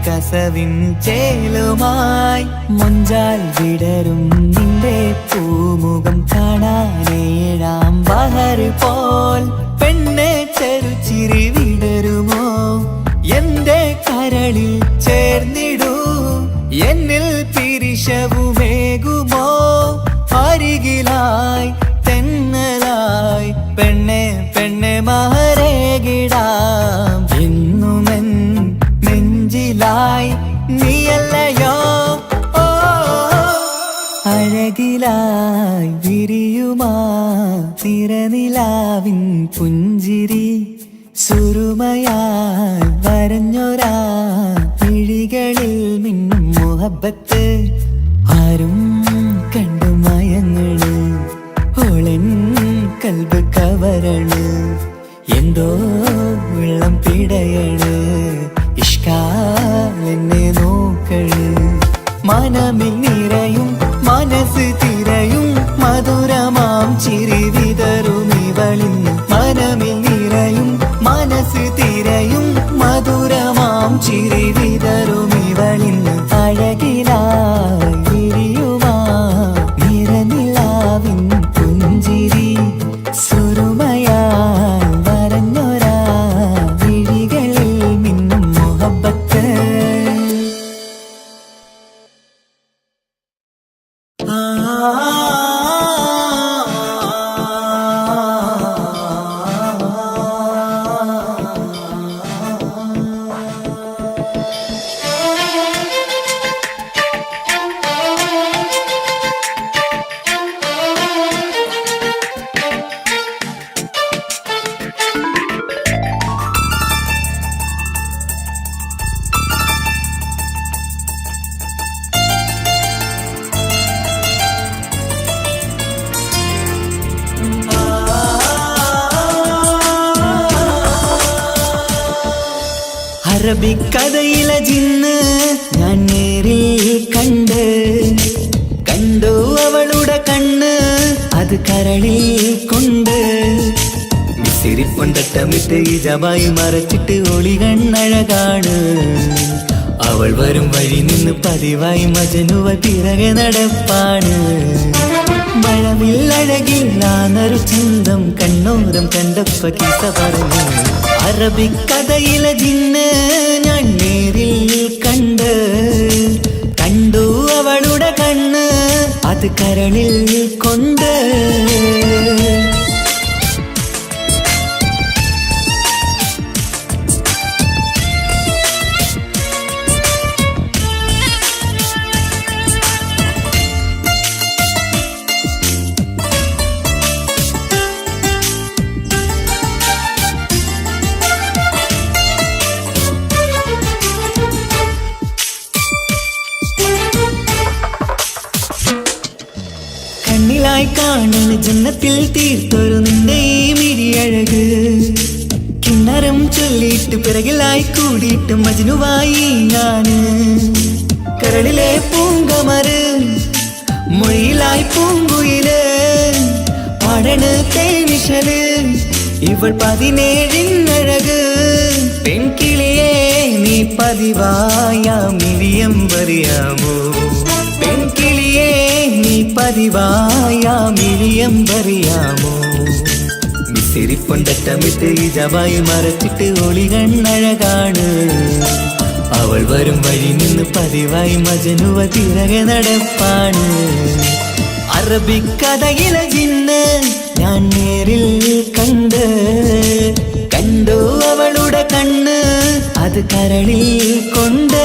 S1: കസവിൻ ചേലുമായി മുഞ്ചാൽ വിടരും നിന്റെ പൂമുഖം കാണാനേഴാം ബഹർ പോൽ പെണ്ണെ ചെറുചിരി വിടരുമോ എന്റെ കരളിൽ ചേർന്നിടൂ എന്നിൽ പിരിശവുമേകുമോ അരികിലായി തെന്നലായി പെണ്ണെ പെണ്ണെ മഹരേകിടാം എന്നുമെൻ നെഞ്ചിലായി നീയല്ലയോ ഓ അഴകിലായി വിരിയുമാ തിരനിലാവിൻ പുഞ്ചിരി സുരുമയാൽ വരഞ്ഞൊരാ വിഴികളിൽ മിന്നും മുഹബത്ത് ആരും കണ്ടു മയങ്ങള് ഓളൻ കൽബ് കവരണ് എന്തോ വെള്ളം പിടയണ് ഇഷ്കാലെന്നെ നോക്കള് മനമിൽ നിറയും മനസ്സ് തിരയും മധുരമാം ചിരി വിതറും ഇവളിന്ന് മനമിൽ നിറയും മനസ്സ് തിരയും മധുരമാം ചിരി വിതറും ഇവളിന്ന് അഴകിലായി വിരിയുമാ നിറനിലാവിൻ പുഞ്ചിരി സുരുമയാൽ വരഞ്ഞൊരാ വിഴികളിൽ മിന്നും മുഹബത്ത് ആ അറബിക്കഥയിലെ ജിന്ന് ഞാൻ നേരിൽ കണ്ടു അവളുടെ കണ്ണ് അത് കരളിൽ കൊണ്ട് സിരിപ്പൊണ്ടട്ടമിട്ട് ഇജബായി മറച്ചിട്ട് ഒളി കണ്ണഴകാണ് അവൾ വരും വഴി നിന്ന് പതിവായി മജനുവ പിറകെ നടപ്പാണ് മഴവില്ലഴകില്ലാന്നൊരു ചന്തം കണ്ണോരം കണ്ടപ്പ കീസ പറഞ്ഞു അറബിക്കഥയിലെ ജിന്ന് ഞാൻ നേരിൽ കണ്ടു അവളുടെ കണ്ണ് അത് കരളിൽ കൊണ്ട് കണ്ണിലായി കാണുന്ന ജന്നത്തിൽ തീർത്തൊരു നിന്റെ ഈ മിഴിയഴക് കിണ്ണരം ചൊല്ലിയിട്ട് പിറകിലായി കൂടിയിട്ട് മജ്നുവായി ഞാന് കരളിലെ പൂങ്കമര് മൊഴിയിലായി പൂങ്കുയില് പാടണ് തേനിശല് ഇവൾ 17 പെൺകിളിയെ നീ പതിവായാമിലിയം പറയാമോ പെൺകിളിയെ നീ പതിവായാമിലിയം പറയാമോ മിസിരിപ്പൊണ്ടട്ടമിട്ട് ഇജബായി മറച്ചിട്ട് ഒളി കണ്ണഴകാണ് അവൾ വരും വഴി നിന്ന് പതിവായി മജനുവ തിരകെ നടപ്പാണ് അറബിക്കഥയിലെ ജിന്ന് ഞാൻ നേരിൽ കണ്ടു അവളുടെ കണ്ണ് അത് കരളിൽ കൊണ്ട്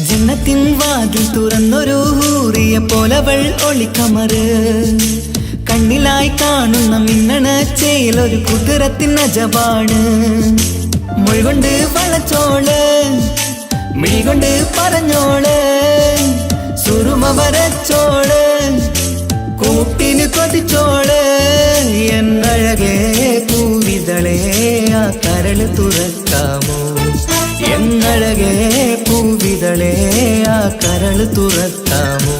S1: ജന്നത്തിൻ വാതിൽ തുറന്നൊരു ഹൂറിയ പോലവൾ ഒളിക്കമറ് കണ്ണിലായി കാണുന്ന മിന്നണ ചേലൊരു കുതിരത്തിൻ അജബാണ് മൊഴികൊണ്ട് വളച്ചോള് മിഴികൊണ്ട് പറഞ്ഞോള് സുറുമ വരച്ചോള് കൂട്ടിന് കൊതിച്ചോള് എന്നഴകേ പൂവിതളേ ആ കരള് തുറക്കാമോ എന്നഴകേ പൂവിതളേ ആ കരള് തുറക്കാമോ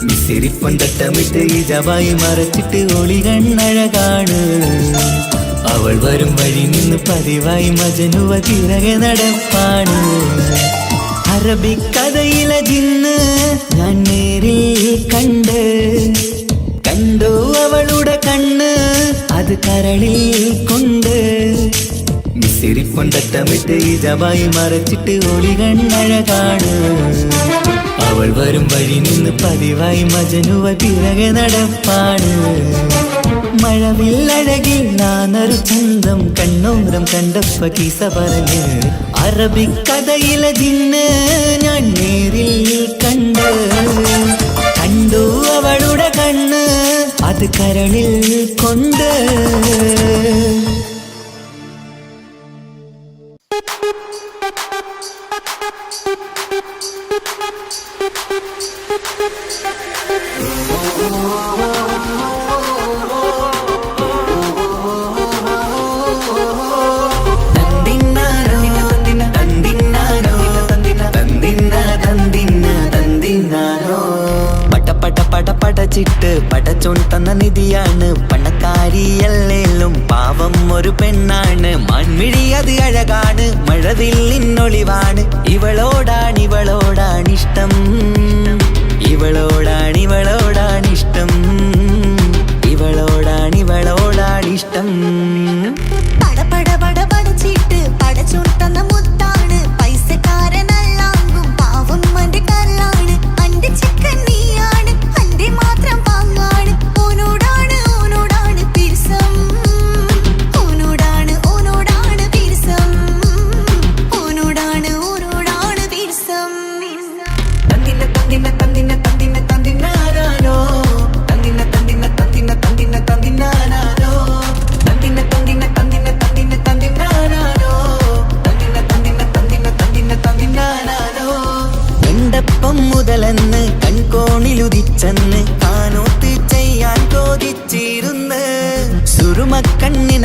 S1: മിസിരിപ്പൊണ്ടട്ടമിട്ട് ഇജബായി മറച്ചിട്ട് ഒളി കണ്ണഴകാണ് അവൾ വരും വഴി നിന്ന് പതിവായി മജനുവ തിരകെ നടപ്പാണ് അറബിക്കഥയിലെ ജിന്ന് ഞാൻ നേരിൽ കണ്ടു അവളുടെ കണ്ണ് അത് കരളിൽ കൊണ്ട് മിസിരിപ്പൊണ്ടട്ടമിട്ട് ഇജബായി മറച്ചിട്ട് ഒളി കണ്ണഴകാണ് അവൾ വരും വഴി നിന്ന് പതിവായി മജനുവ തിരകെ നടപ്പാണ് മഴവില്ലഴകില്ലാന്നൊരു ചന്തം കണ്ണോരം കണ്ടപ്പ കീസ പറഞ്ഞ് അറബിക്കഥയിലെ ജിന്ന് ഞാൻ നേരിൽ കണ്ടു അവളുടെ കണ്ണ് അത് കരളിൽ കൊണ്ട് പടച്ചിട്ട് പടച്ചോൻ തന്ന നിധിയാണ് പണക്കാരിയല്ലേലും പാവം ഒരു പെണ്ണാണ് മൺമിഴി അത് അഴകാണ് മഴവില്ലിന്നൊളിവാണ് ഇവളോടാണിഷ്ടം ഇവളോടാണിഷ്ടം ഇവളോടാണിഷ്ടം
S2: പടച്ചിട്ട് പടച്ചോൻ തന്ന മുത്താണ് പൈസക്കാരനല്ലാങ്കും പാവം അന്റെ കരളാണ് അന്റെ ചിക്കൻ നീയാണ് അന്റെ മാത്രം പാങ്ങാണ് ഓനോടാണ് പിരിസം ഓനോടാണ് പിരിസം ഓനോടാണ് പിരിസം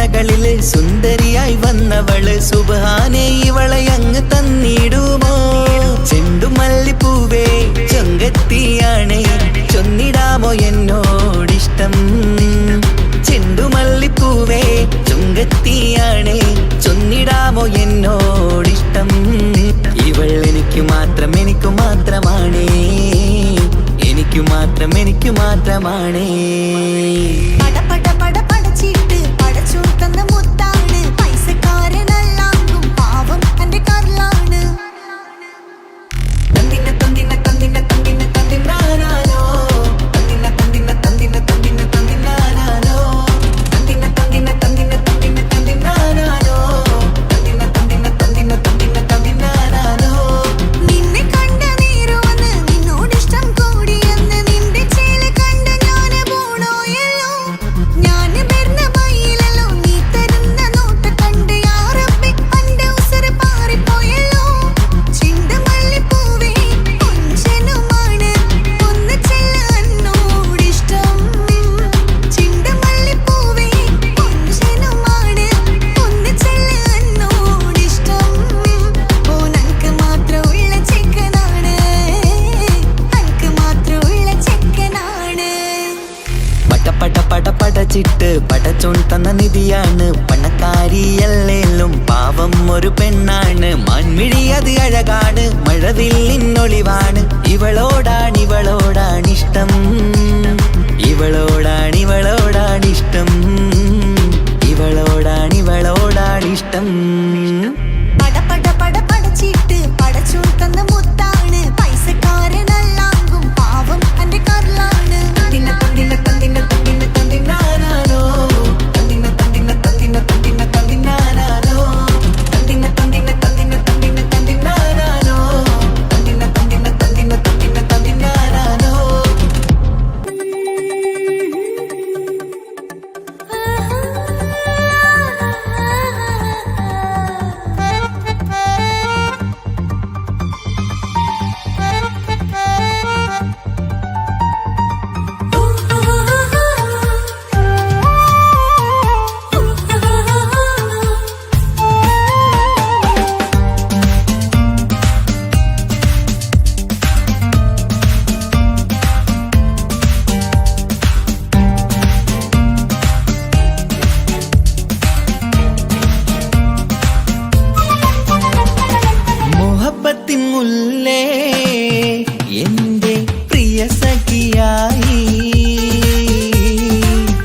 S1: കരകളില് സുന്ദരിയായി വന്നവള് സുബ്ഹാനേ ഇവളെ അങ്ങ് തന്നിടുമോ ചെണ്ടുമല്ലിപ്പൂവേ ചൊങ്കത്തിയാണ് ചൊന്നിടാമോ എന്നോടിഷ്ടം ചെണ്ടുമല്ലിപ്പൂവേ ചൊങ്കത്തിയാണ് ചൊന്നിടാമോ എന്നോടിഷ്ടം ഇവൾ എനിക്കു മാത്രമാണേ എനിക്കു മാത്രമാണേ
S2: പട പട പട പടച്ചിട്ട് പടച്ചോൻ തന്ന മുത്താണ് പൈസക്കാരനല്ലാങ്കും പാവം എന്റെ കരളാണ് തന്തിന തന്തിന തന്തിന തന്തിന തന്തിനാനാനോ തന്തിന തന്തിന തന്തിന തന്തിന തന്തിനാനാനോ തന്തിന തന്തിന തന്തിന തന്തിന തന്തിനാനാനോ തന്തിന തന്തിന തന്തിന തന്തിന തന്തിനാനാനോ നിന്നെ കണ്ട നേരുവന്ന് നിന്നോടിഷ്ടം കൂടിയെന്ന് നിന്റെ ചേല് കണ്ട ഞാന് പോണോയല്ലോ ഞാന് വരുന്ന ബൈയിലല്ലോ നീ തരുന്ന നോട്ട് കണ്ട് യാ റബ്ബി അന്റെ ഉസറ് പാറിപ്പോയല്ലോ ചെണ്ടുമല്ലിപ്പൂവേ കൊഞ്ചനുമാണ് ഒന്ന് ചെല്ല എന്നോടിഷ്ടം ചെണ്ടുമല്ലിപ്പൂവേ കൊഞ്ചനുമാണ് ഒന്ന് ചെല്ല എന്നോടിഷ്ടം ഓനക്ക് മാത്രമുള്ള ചെക്കനാണ് അനക്ക് മാത്രമുള്ള ചെക്കനാണ്
S1: പട പട പട പടച്ചിട്ട് പടച്ചോൻ തന്ന നിധിയാണ് പണക്കാരിയല്ലേലും പാവം ഒരു പെണ്ണാണ് മാൻമിഴി അത് അഴകാണ് മഴവില്ലിന്നൊളിവാണ് ഇവളോടാണിഷ്ടം ഇവളോടാണിഷ്ടം ഇവളോടാണിഷ്ടം
S2: പട പട പട പടച്ചിട്ട് പടച്ചോൻ തന്ന മുത്താണ് പൈസക്കാരനല്ലാങ്കും പാവം എന്റെ കരളാണ് തന്തിന തന്തിന തന്തിന തന്തിന തന്തിനാനാനോ തന്തിന തന്തിന തന്തിന തന്തിന തന്തിനാനാനോ തന്തിന തന്തിന തന്തിന തന്തിന തന്തിനാനാനോ തന്തിന തന്തിന തന്തിന തന്തിന തന്തിനാനാനോ
S1: മുഹബത്തിൻ മുല്ലേ എന്റെ പ്രിയ സഖിയായി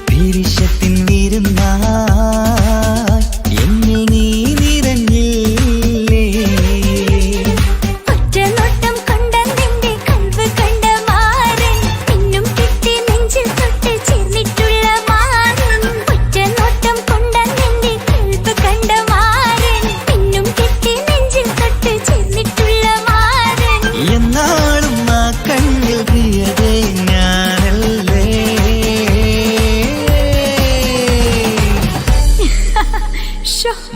S1: പിരിശത്തിൻ വിരുന്നായി എന്നിൽ നീ നിറഞ്ഞില്ലേ
S2: ഒറ്റനോട്ടം കൊണ്ട നിന്റെ കൽവ് കണ്ട മാരൻ പിന്നും കിട്ടി നെഞ്ചിൽ തൊട്ട് ചേർന്നിട്ടുള്ള മാരൻ ഒറ്റനോട്ടം കൊണ്ട നിന്റെ കൽവ് കണ്ട മാരൻ പിന്നും കിട്ടി നെഞ്ചിൽ തൊട്ട് ചേർന്നിട്ടുള്ള മാരൻ
S1: എന്നാളും ആ കണ്ണിൽ പ്രിയതേ ഞാനല്ലേ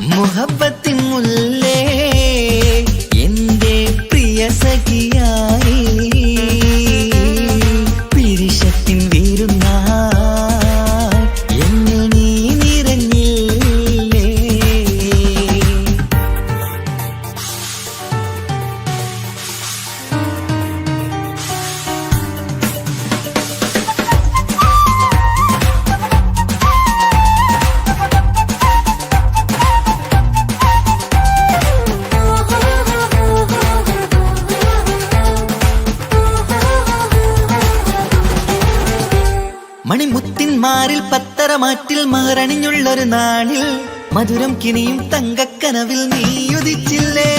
S1: മുഹബത്തിൻ മുല്ലേ എന്റെ പ്രിയ സഖിയായി പിരിശത്തിൻ വിരുന്നായി എന്നിൽ നീ നിറഞ്ഞില്ലേ മണിമുത്തിന്മാരിൽ പത്തരമാറ്റിൽ മഹറണിഞ്ഞുള്ളൊരു നാളിൽ മധുരം കിനിയും തങ്കക്കനവിൽ നീയുദിച്ചില്ലേ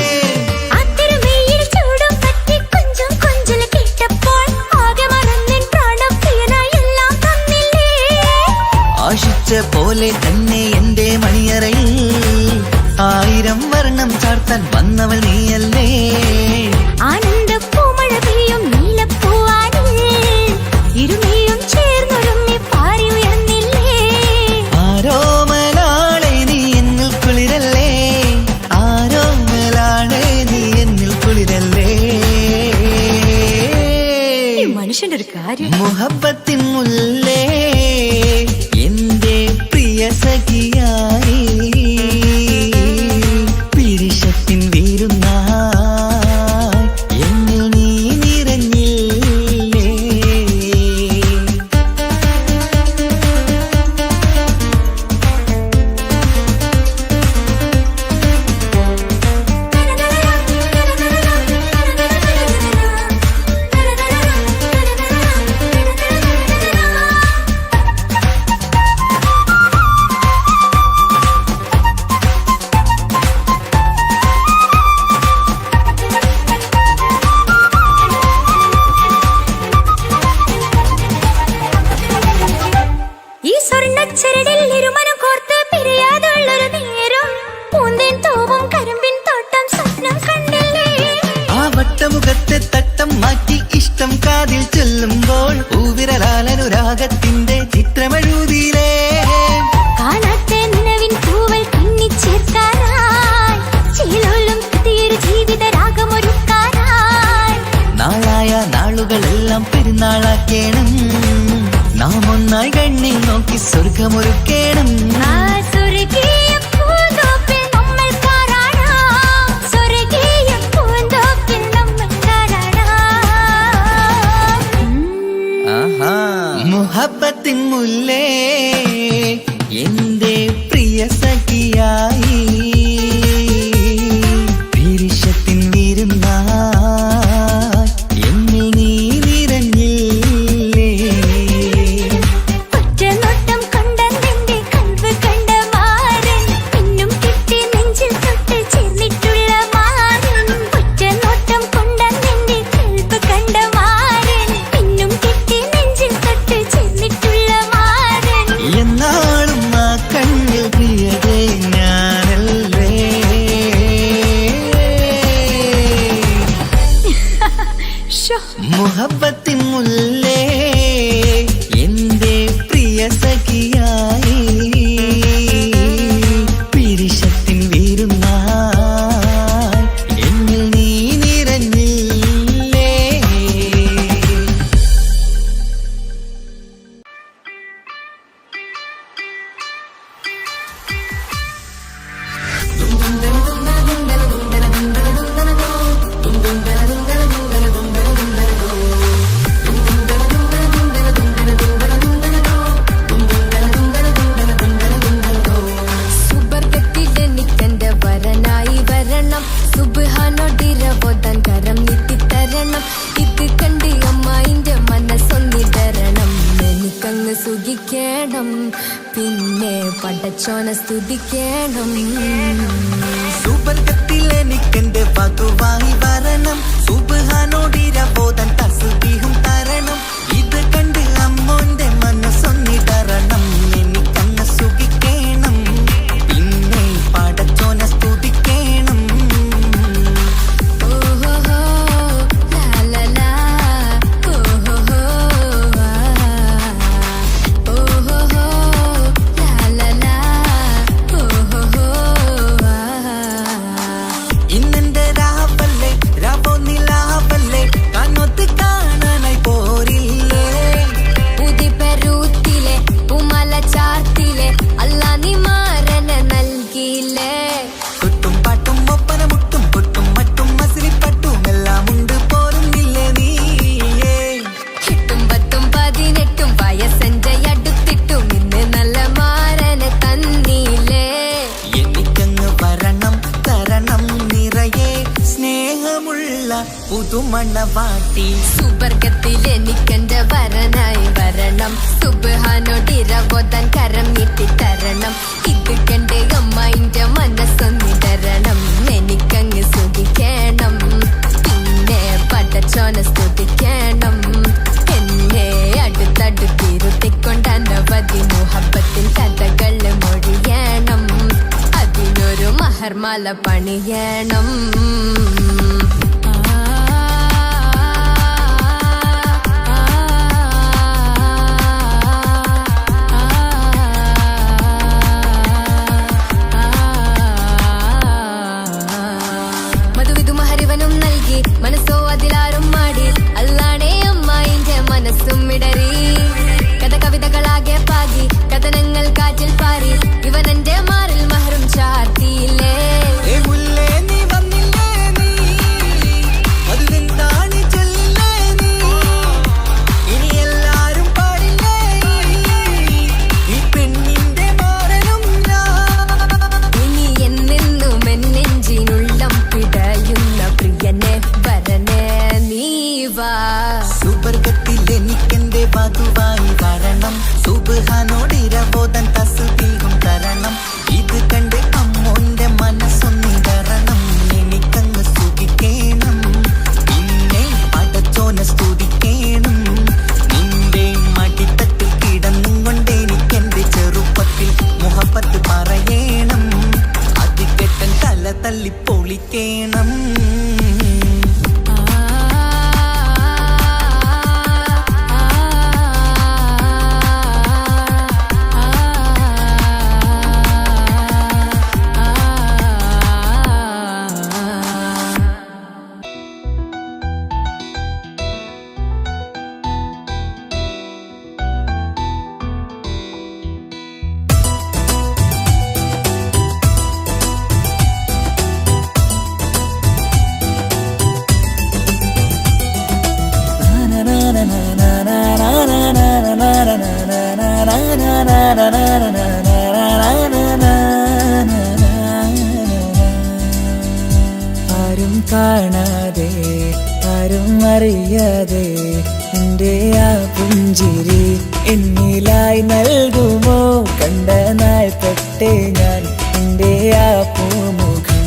S2: അത്തിരുമേയിൽ ചൂടും പറ്റി കൊഞ്ചും കൊഞ്ചല് കേട്ടപ്പോൾ ആകെ മറന്നിൻ പ്രാണം പ്രിയനായി എല്ലാം തന്നില്ലേ
S1: ആശിച്ച പോലെ തന്നെ എന്റെ മണിയറയിൽ 1000 വർണ്ണം ചാർത്താൻ വന്നവൾ നീയല്ലേ
S2: ആനന്ദ പൂമഴ പെയ്യും നീലപ്പൂവാനിൽ ഇരുമേയും ചേർന്നൊരുമ്മി പാരി ഉയർന്നില്ലേ
S1: ആരോമലാളെ നീ എന്നിൽ കുളിരല്ലേ ആരോമലാളെ നീ എന്നിൽ കുളിരല്ലേ
S2: മനുഷ്യന്റെ ഒരു കാര്യം
S1: മുഹബത്തിൻ മുല്ലേ എന്റെ പ്രിയ സഖിയായി അനുരാഗത്തിന്റെ ചിത്രമെഴുതിയിലേ
S5: കാണാത്ത നിലവിൻ പൂവൽ കണ്ണിച്ചേർക്കാനായി ചിലോലും പുതിയൊരു ജീവിത രാഗമൊരുക്കാനായി
S1: നാളായ നാളുകളെല്ലാം പെരുന്നാളാക്കേണം നാം ഒന്നായി കണ്ണിൽ നോക്കി സ്വർഗമൊരുക്കേണം
S5: ആ സ്വർഗീയ പൂന്തോപ്പിൽ നമ്മൾ കാണാം സ്വർഗീയ പൂന്തോപ്പിൽ നമ്മൾ കാണാം
S1: മുഹബത്തിൻ മുല്ലേ എന്റെ പ്രിയ സഖിയായി പിരിശത്തിൻ വിരുന്നായി എന്നിൽ നീ നിറഞ്ഞില്ലേ
S5: ഒറ്റനോട്ടം കൊണ്ടെന്റെ കൽവ് കണ്ട മാരൻ പിന്നും കിട്ടി നെഞ്ചിൽ തൊട്ട് ചേർന്നിട്ടുള്ള മാരൻ ഒറ്റനോട്ടം കൊണ്ടെന്റെ കൽവ് കണ്ട മാരൻ പിന്നും കിട്ടി നെഞ്ചിൽ തൊട്ട് ചേർന്നിട്ടുള്ള മാരൻ
S1: എന്നാളും ആ കണ്ണിൽ പ്രിയതേ ഞാനല്ലേ മുഹബത്തിൻ മുല്ലേ എന്റെ പ്രിയ സഖിയായി പിരിശത്തിൻ വിരുന്നായി എന്നിൽ നീ നിറഞ്ഞില്ലേ
S5: സുബർഗത്തിലെനിക്കെന്റെ വരനായി വരണം സുബ്ഹാനോടിരവോദൻ കരം നീട്ടിത്തരണം ഇത് കണ്ട് അമ്മായിന്റെ മനസ്സൊന്നിടരണം എനിക്കങ്ങ് സുഖിക്കണം പിന്നെ പടച്ചോനെ സ്തുതിക്കണം
S1: സുബർഗത്തിൽ എനിക്കെന്റെ വധുവായി വരണം സുബ്ഹാനോടിരവോദൻ തസ്ബീഹും തരണം ഇത് കണ്ട് അമ്മോന്റെ മനസ്സൊന്നിടരണം എനിക്കങ്ങ് സുഖിക്കണം പിന്നെ പടച്ചോനെ സ്തുതിക്കണം
S5: ഓഹോഹോ ലാലലാ ഓഹോഹോ ഓഹോഹോ ലാലലാ ഓഹോഹോ
S1: ഇന്നെന്റെ രാവല്ലേ രാവോ നിലാവല്ലേ കണ്ണൊത്ത് കാണാനായി പോരില്ലേ
S5: ഉദിപെരൂത്തിലെ ഉമല ചാർത്തിലെ അല്ലാ നീ മാരനെ നൽകിയില്ലേ
S1: കുട്ടും പാട്ടും ഒപ്പന മുട്ടും കൊട്ടും മറ്റും മസിലിപ്പട്ടും എല്ലാം ഉണ്ട് പോരുന്നില്ലേ നീയേ
S5: എട്ടും പത്തും 18 വയസ്സെന്റെ അടുത്തിട്ടും ഇന്ന് നല്ല മാരനെ തന്നില്ലേ
S1: എനിക്കങ്ങ് വരണം തരണം നിറയെ സ്നേഹമുള്ള പുതുമണവാട്ടി
S5: സുബർഗത്തിൽ എനിക്കെന്റെ വരനായി വരണം സുബ്ഹാനോടിരവോദൻ കരം നീട്ടിത്തരണം ഇത് കണ്ട് അമ്മായിന്റെ മനസ്സൊന്നിടരണം എനിക്കങ്ങ് സുഖിക്കണം പിന്നെ പടച്ചോനെ സ്തുതിക്കണം എന്നെ അടുത്തടുത്തിരുത്തിക്കൊണ്ട് അനവധി മുഹബത്തിൻ കഥകൾ മൊഴിയണം അതിനൊരു മഹർമാല പണിയണം മധുവിധു മഹരിവനും നൽകി മനസ്സോ അതിലാരും മാടി അല്ലാണേ അമ്മായിന്റെ മനസ്സും ഇടറി കഥ കവിതകളാകെ പാകി കഥനങ്ങൾ കാറ്റിൽ പാറി ഇവനെന്റെ മാറിൽ മഹറും ചാർത്തിയില്ലേ
S1: ഏ മുല്ലേ നീ വന്നില്ലേ നീ അതിലെന്താണ് ചെല്ലേ നീ ഇനി എല്ലാരും പാടില്ലേ ഈ പെണ്ണിന്റെ മാറനും ഞാൻ
S5: ഇനി എന്നെന്നും എന്നെഞ്ചിനുള്ളം പിടയുന്ന പ്രിയനെ വരനെ നീ വാ
S1: സുബർഗത്തിൽ എനിക്കെന്റെ വധുവായി വരണം സുബ്ഹാനോടിരവോദൻ തസ്ബീഹും തരണം ഇത് കണ്ട് അമ്മോന്റെ മനസ്സൊന്നിടരണം എനിക്കങ്ങ് സുഖിക്കണം പിന്നെ പടച്ചോനെ സ്തുതിക്കണം നിന്റെ മടിത്തട്ടിൽ കിടന്നും കൊണ്ട് എനിക്കെന്റെ ചെറുപ്പത്തിൽ മുഹബത്ത് പറയണം അത് കെട്ടൻ തല തല്ലി പൊളിക്കണം ആരും കാണാതെ ആരും അറിയാതെ എൻ്റെ ആ പുഞ്ചിരി എന്നിലായി നൽകുമോ കണ്ട നാൾ തൊട്ടേ ഞാൻ എൻ്റെ ആ പൂമുഖം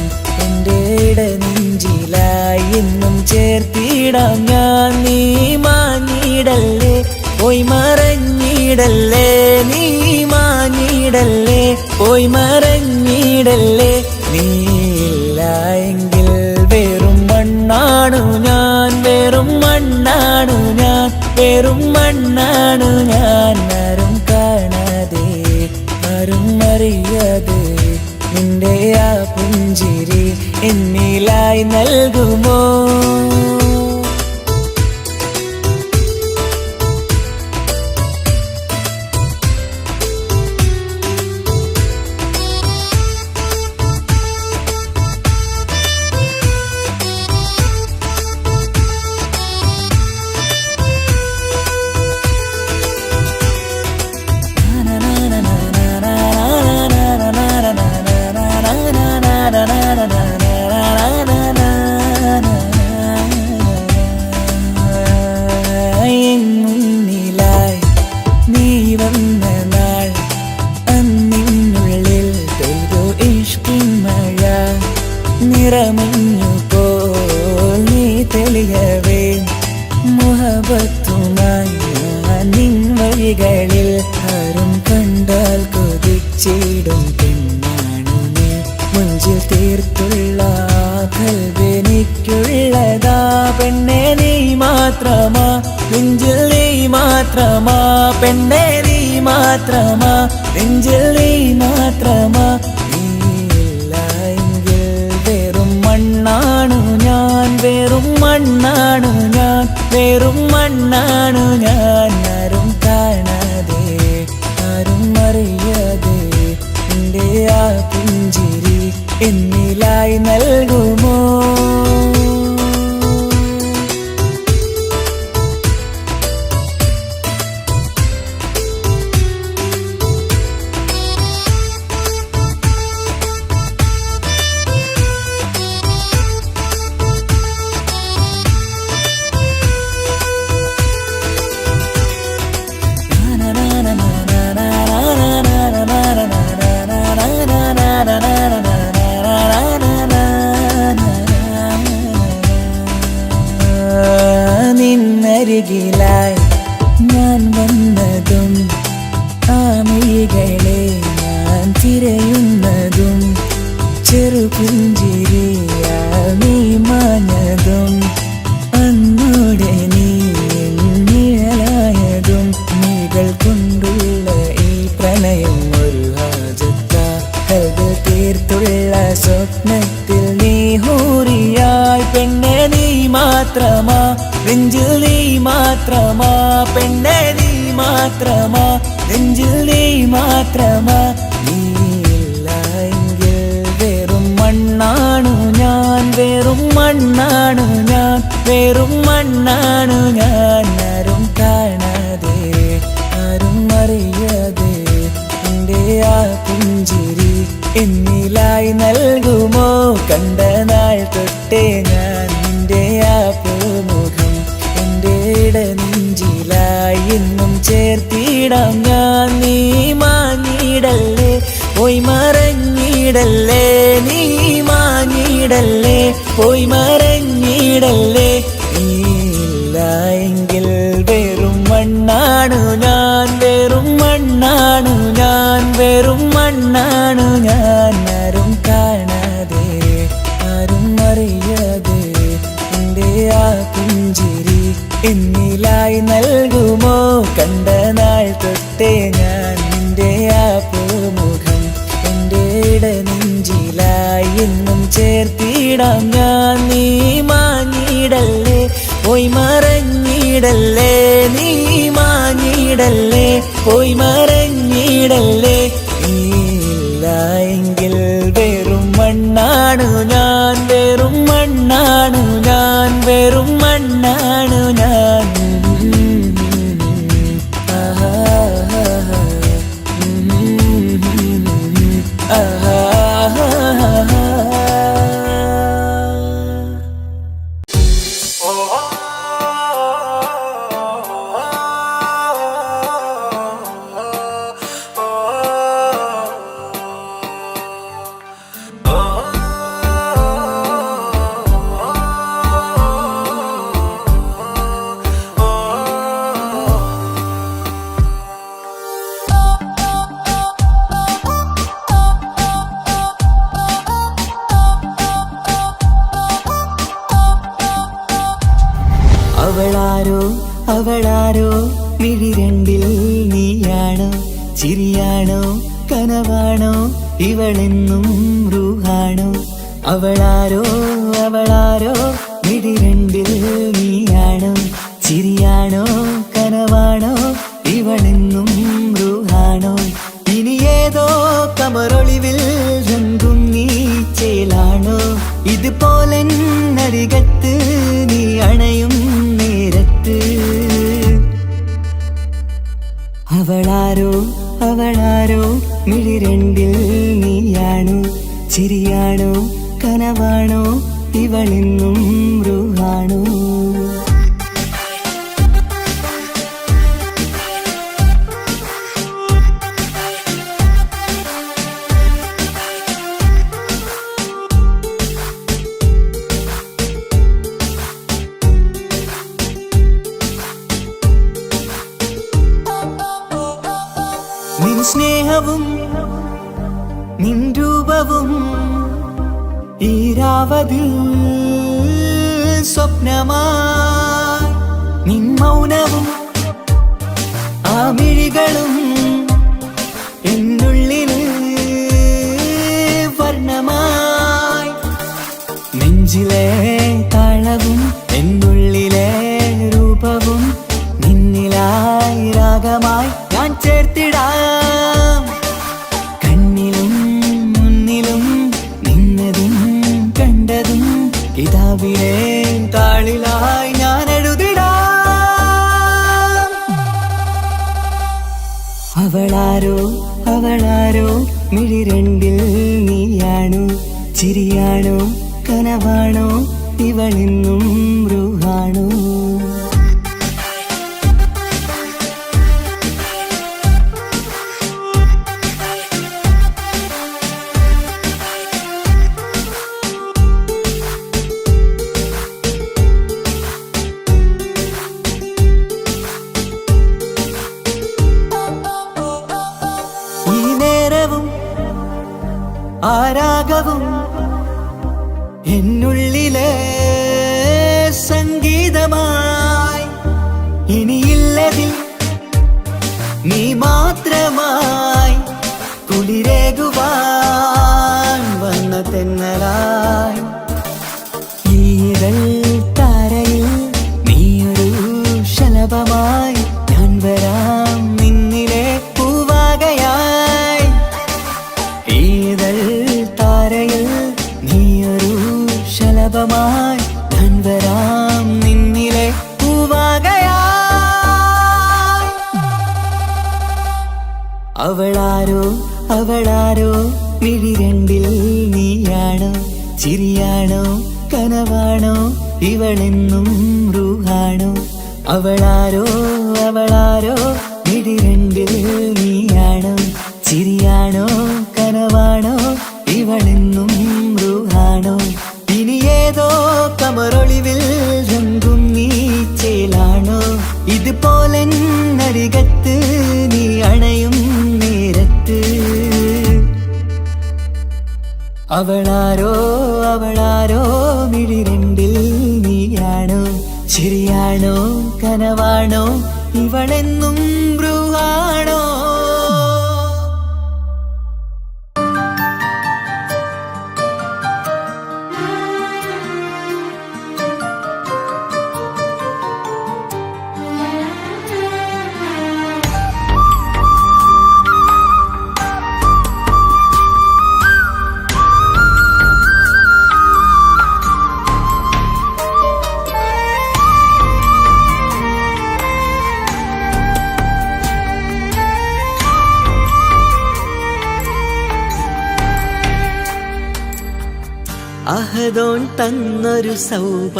S1: എൻ്റെ ഇടനെഞ്ചിലായി എന്നും ചേർത്തിടാം ഞാൻ നീ മാഞ്ഞിടല്ലേ പോയി മറഞ്ഞിടല്ലേ നീ മാഞ്ഞിടല്ലേ പോയി മറഞ്ഞിടല്ലേ നീ ഇല്ല എങ്കിൽ വെറും മണ്ണാണു ഞാൻ വെറും മണ്ണാണു ഞാൻ വെറും മണ്ണാണു ഞാൻ ആരും കാണാതെ ആരും അറിയാതെ നിന്റെ ആ പുഞ്ചിരി എന്നിലായി നൽകുമോ മുന്നിലായി നീ വന്ന നാൾ അന്നിനുള്ളിൽ പെയ്തു ഇഷ്കിൻ മഴ നിറമഞ്ഞു പോൽ നീ തെളിയവേ മുഹബത്തുമായി ഞാൻ നിൻ വഴികളിൽ ആരും കണ്ടാൽ കൊതിച്ചിടും പെണ്ണാണു നീ മുഞ്ചിൽ തീർത്തുള്ള കൽവെനിക്കുള്ളതാ പെണ്ണെ നീ മാത്രമാ നെഞ്ചിൽ നീ മാത്രമാ പെണ്ണെ നീ മാത്രമാ നെഞ്ചിൽ നീ മാത്രമാ നീയില്ല എങ്കിൽ വെറും മണ്ണാണു ഞാൻ വെറും മണ്ണാണു ഞാൻ വെറും മണ്ണാണു ഞാൻ ആരും കാണാതെ ആരും അറിയാതെ എൻ്റെ ആ പുഞ്ചിരി എന്നിലായി നൽകുമോ നിന്നരികിലായി ഞാൻ വന്നതും ആമികളെ ഞാൻ തിരയുന്നതും ചെറുപുഞ്ചിരിയാ നീ മാഞ്ഞതും അന്നോടെ നീ നിഴലായതും നീകൾ കൊണ്ടുള്ള ഈ പ്രണയം ഒരു ഹാജത്ത കൽബിൽ തീർത്തുള്ള സ്വപ്നത്തിൽ നീ ഹൂറിയായി പെണ്ണെ നീ മാത്രമാ നെഞ്ചിൽ നീ മാത്രമാ പെണ്ണെ നീ മാത്രമാ നെഞ്ചിൽ നീ മാത്രമാ നീയില്ല എങ്കിൽ വെറും മണ്ണാണു ഞാൻ വെറും മണ്ണാണു ഞാൻ വെറും മണ്ണാണു ഞാൻ ആരും കാണാതെ ആരും അറിയാതെ എൻ്റെ ആ പുഞ്ചിരി എന്നിലായി നൽകുമോ കണ്ട നാൾ തൊട്ടേ ഞാൻ നിന്റെ ആ പൂമുഖം എൻ്റെ ഇടനെഞ്ചിലായി എന്നും ചേർത്തിടാം ഞാൻ നീ മാഞ്ഞിടല്ലേ പോയി മറഞ്ഞിടല്ലേ നീ മാഞ്ഞിടല്ലേ പോയി മറഞ്ഞിടല്ലേ നീയില്ല എങ്കിൽ വെറും മണ്ണാണു ഞാൻ വെറും മണ്ണാണു ഞാൻ വെറും മണ്ണാണു ഞാൻ ആരും കാണാതെ ആരും അറിയാതെ എൻ്റെ ആ പുഞ്ചിരി എന്നിലായി നൽകുമോ കണ്ട നാൾ തൊട്ടേ ഞാൻ നിന്റെ ആ പൂമുഖം എൻ്റെ ഇടനെഞ്ചിലായി എന്നും ചേർത്തിടാം ഞാൻ നീ മാഞ്ഞിടല്ലേ പോയി മറഞ്ഞിടല്ലേ നീ മാഞ്ഞിടല്ലേ പോയി മറഞ്ഞിടല്ലേ നീയില്ല എങ്കിൽ വെറും മണ്ണാണു ഞാൻ വെറും മണ്ണാണു ഞാൻ വെറും മണ്ണാണു ഞാൻ അവളാരോ മിഴിരണ്ടിൽ നീയാണോ ചിരിയാണോ കനവാണോ ഇവളെന്നും റൂഹാണോ അവളാരോ അവളാരോ മിഴിരണ്ടിൽ നീയാണോ ചിരിയാണോ കനവാണോ ഇവളെന്നും റൂഹാണോ ഇനി ഏതോ കമറൊളിവിൽ രംഗും നീ ചേലാണോ ഇതുപോലെ നരികത്ത് നീ അണയും നേരത്ത് അവളാരോ അവളാരോ മിഴിരണ്ടിൽ നീയാണോ ചിരിയാണോ കനവാണോ ഇവളെന്നും റൂഹാണോ നിൻ സ്നേഹവും നിൻ രൂപവും ഈരാവതിൽ സ്വപ്നമായി നിൻ മൗനവും ആ മിഴികളും എന്നുള്ളിൽ വർണ്ണമായി നെഞ്ചിലെ താളവും എന്നുള്ളിലെ രൂപവും നിന്നിലായി രാഗമായി ഞാൻ ചേർത്തിടാം കണ്ണിലും മുന്നിലും നിന്നതും കണ്ടതും കിതാബിലെ താളിലായി ഞാൻ എഴുതിടാം അവളാരോ അവളാരോ മിഴിരണ്ടിൽ നീയാണോ ചിരിയാണോ കനവാണോ ഇവളെന്നും റൂഹാണോ ആരാഗവും എന്നുള്ളിലെ സംഗീതമായി ഇനിയില്ലതിൽ നീ മാത്രമായി കുളിരേകുവാൻ വന്ന തെന്നലായി ഈരൽ താരയിൽ നീയൊരു ശലഭമായി ഞാൻ വരാം നിന്നിലെ പൂവാകയായി ഈതൽ താരയിൽ നീയൊരു ശലഭമായി ഞാൻ വരാം നിന്നിലെ പൂവാകയായി അവളാരോ അവളാരോ മിഴിരണ്ടിൽ നീയാണോ ചിരിയാണോ കനവാണോ ഇവളെന്നും റൂഹാണോ അവളാരോ അവളാരോ മിഴിരണ്ടിൽ നീയാണോ ചിരിയാണോ കനവാണോ ഇവളെന്നും റൂഹാണോ ഇനി ഏതോ കമറൊളിവിൽ രംഗും നീ ചേലാണോ ഇതുപോലെ നരികത്ത് നീ അണയും നേരത്ത് അവളാരോ അവളാരോ മിഴിരണ്ടിൽ നീയാണോ ചിരിയാണോ കനവാണോ ഇവളെന്നും റൂഹാണോ അഹദോൻ തന്നൊരു സൗഭാഗ്യമാണിവള്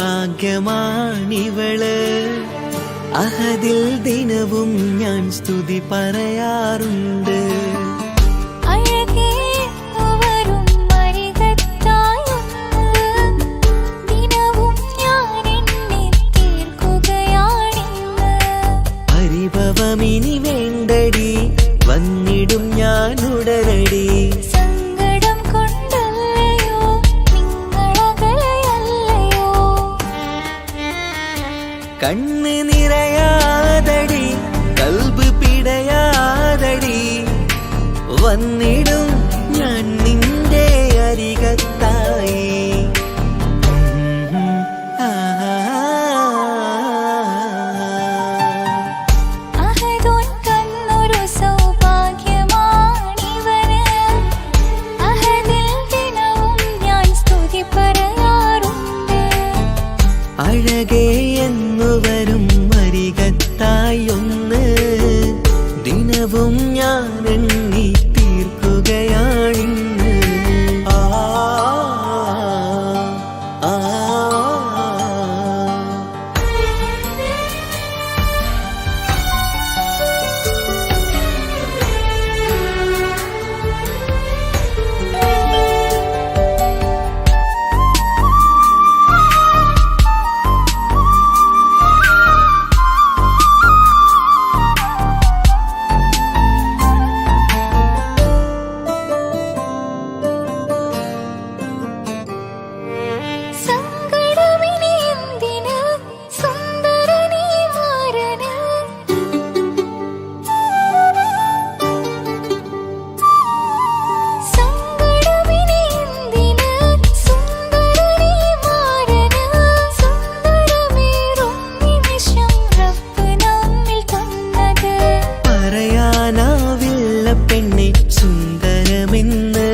S1: അഹദിൽ ദിനവും ഞാൻ സ്തുതി പറയാറുണ്ട് പരിഭവമിനി വേണ്ടടി വന്നിടും ഞാൻ ഉടനടി കണ്ണ് നിറയാ വന്നിടും ഞാൻ നിന്റെ അരികത്തായി.
S5: അഹദോൻ തന്നൊരു സൗഭാഗ്യമാണിവന്. അഹദിൽ ദിനവും ഞാൻ സ്തുതി പറയാറുണ്ട്.
S1: അഴകേ എന്നു വരും അരികത്തായി ഒന്ന് ദിനവും ഞാൻ എണ്ണി തീർക്കുകയാണിന്ന്. ആ ആ
S5: സങ്കടമിനി എന്തിന് സുന്ദരനീ മാരന്. സങ്കടമിനി എന്തിന് സുന്ദരനീ മാരന്. സുന്ദരമേറും നിമിഷം റബ്ബ് നമ്മിൽ തന്നത്.
S1: പറയാനാവില്ല പെണ്ണെ സുന്ദരമെന്ന്.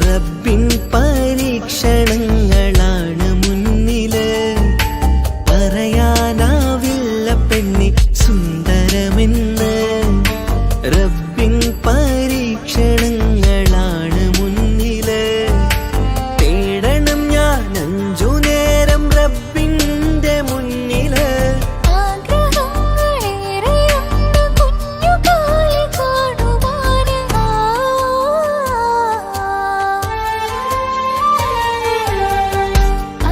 S1: റബ്ബിൻ പരീക്ഷണങ്ങളാണ് മുന്നില്. പറയാനാവില്ല പെണ്ണെ സുന്ദരമെന്ന്. റബ്ബിൻ പരീക്ഷണങ്ങളാണ് മുന്നില്. തേടണം ഞാൻ 5 നേരം റബ്ബിന്റെ മുന്നില്.
S5: ആഗ്രഹങ്ങളേറെയുണ്ട് കുഞ്ഞുകാലി കാണുവാന്.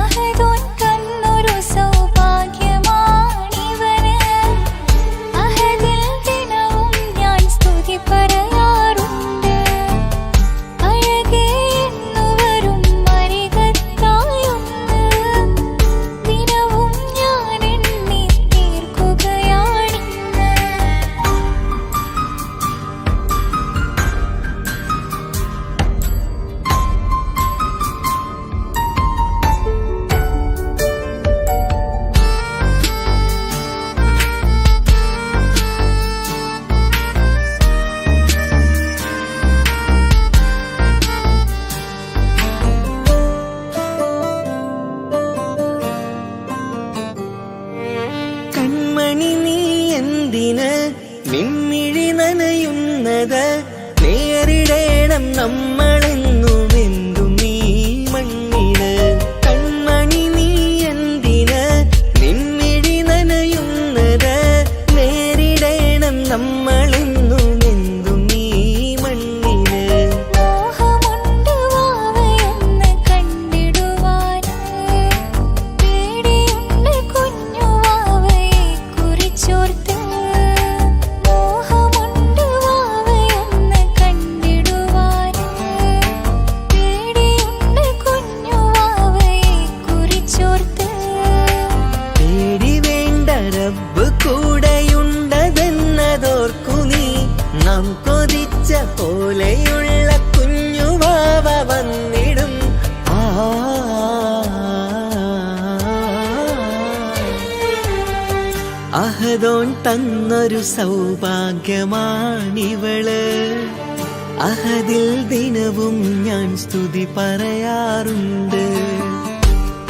S5: അഹദോൻ തന്നൊരു സൗഭാഗ്യമാണിവന്. അഹദിൽ ദിനവും ഞാൻ സ്തുതി പറയാറുണ്ട്. അഴകേ എന്നു വരും അരികത്തായൊന്ന് ദിനവും ഞാൻ എണ്ണി തീർക്കുകയാണിന്ന്.
S1: കൺമണി നീ എന്തിന് നിൻമിഴി നനയുന്നത്. നേരിടേണം നമ്മളെന്നും എന്തും ഈ മണ്ണില്. കൺമണി നീ എന്തിന് നിൻമിഴി നനയുന്നത്. നേരിടേണം നമ്മളെന്നും എന്തും ഈ മണ്ണില്.
S5: മോഹമുണ്ട് വാവയൊന്ന് കണ്ടിടുവാന്. പേടിയുണ്ട് കുഞ്ഞു വാവയെ കുറിച്ചോർത്ത്. മോഹമുണ്ട് വാവയൊന്ന് കണ്ടിടുവാന്. പേടിയുണ്ട് കുഞ്ഞു വാവയെ കുറിച്ചോർത്ത്.
S1: പേടി വേണ്ട റബ്ബ് കൂടെയുണ്ടതെന്നതോർക്കു നീ. നാം കൊതിച്ച പോലെയുള്ള കുഞ്ഞുവാവ വന്നിടും. ആ അഹദോൻ തന്നൊരു സൗഭാഗ്യമാണിവള്. അഹദിൽ ദിനവും ഞാൻ സ്തുതി പറയാറുണ്ട്.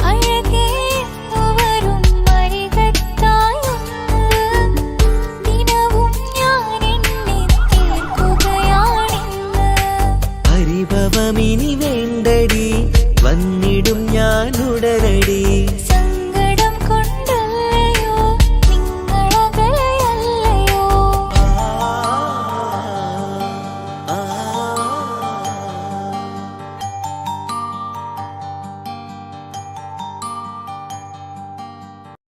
S5: അഴകേ എന്നു വരും അരികത്തായൊന്ന് ദിനവും ഞാൻ എണ്ണി തീർക്കുകയാണിന്ന്.
S1: പരിഭവമിനി വേണ്ടടി വന്നിടും ഞാൻ ഉടനടി.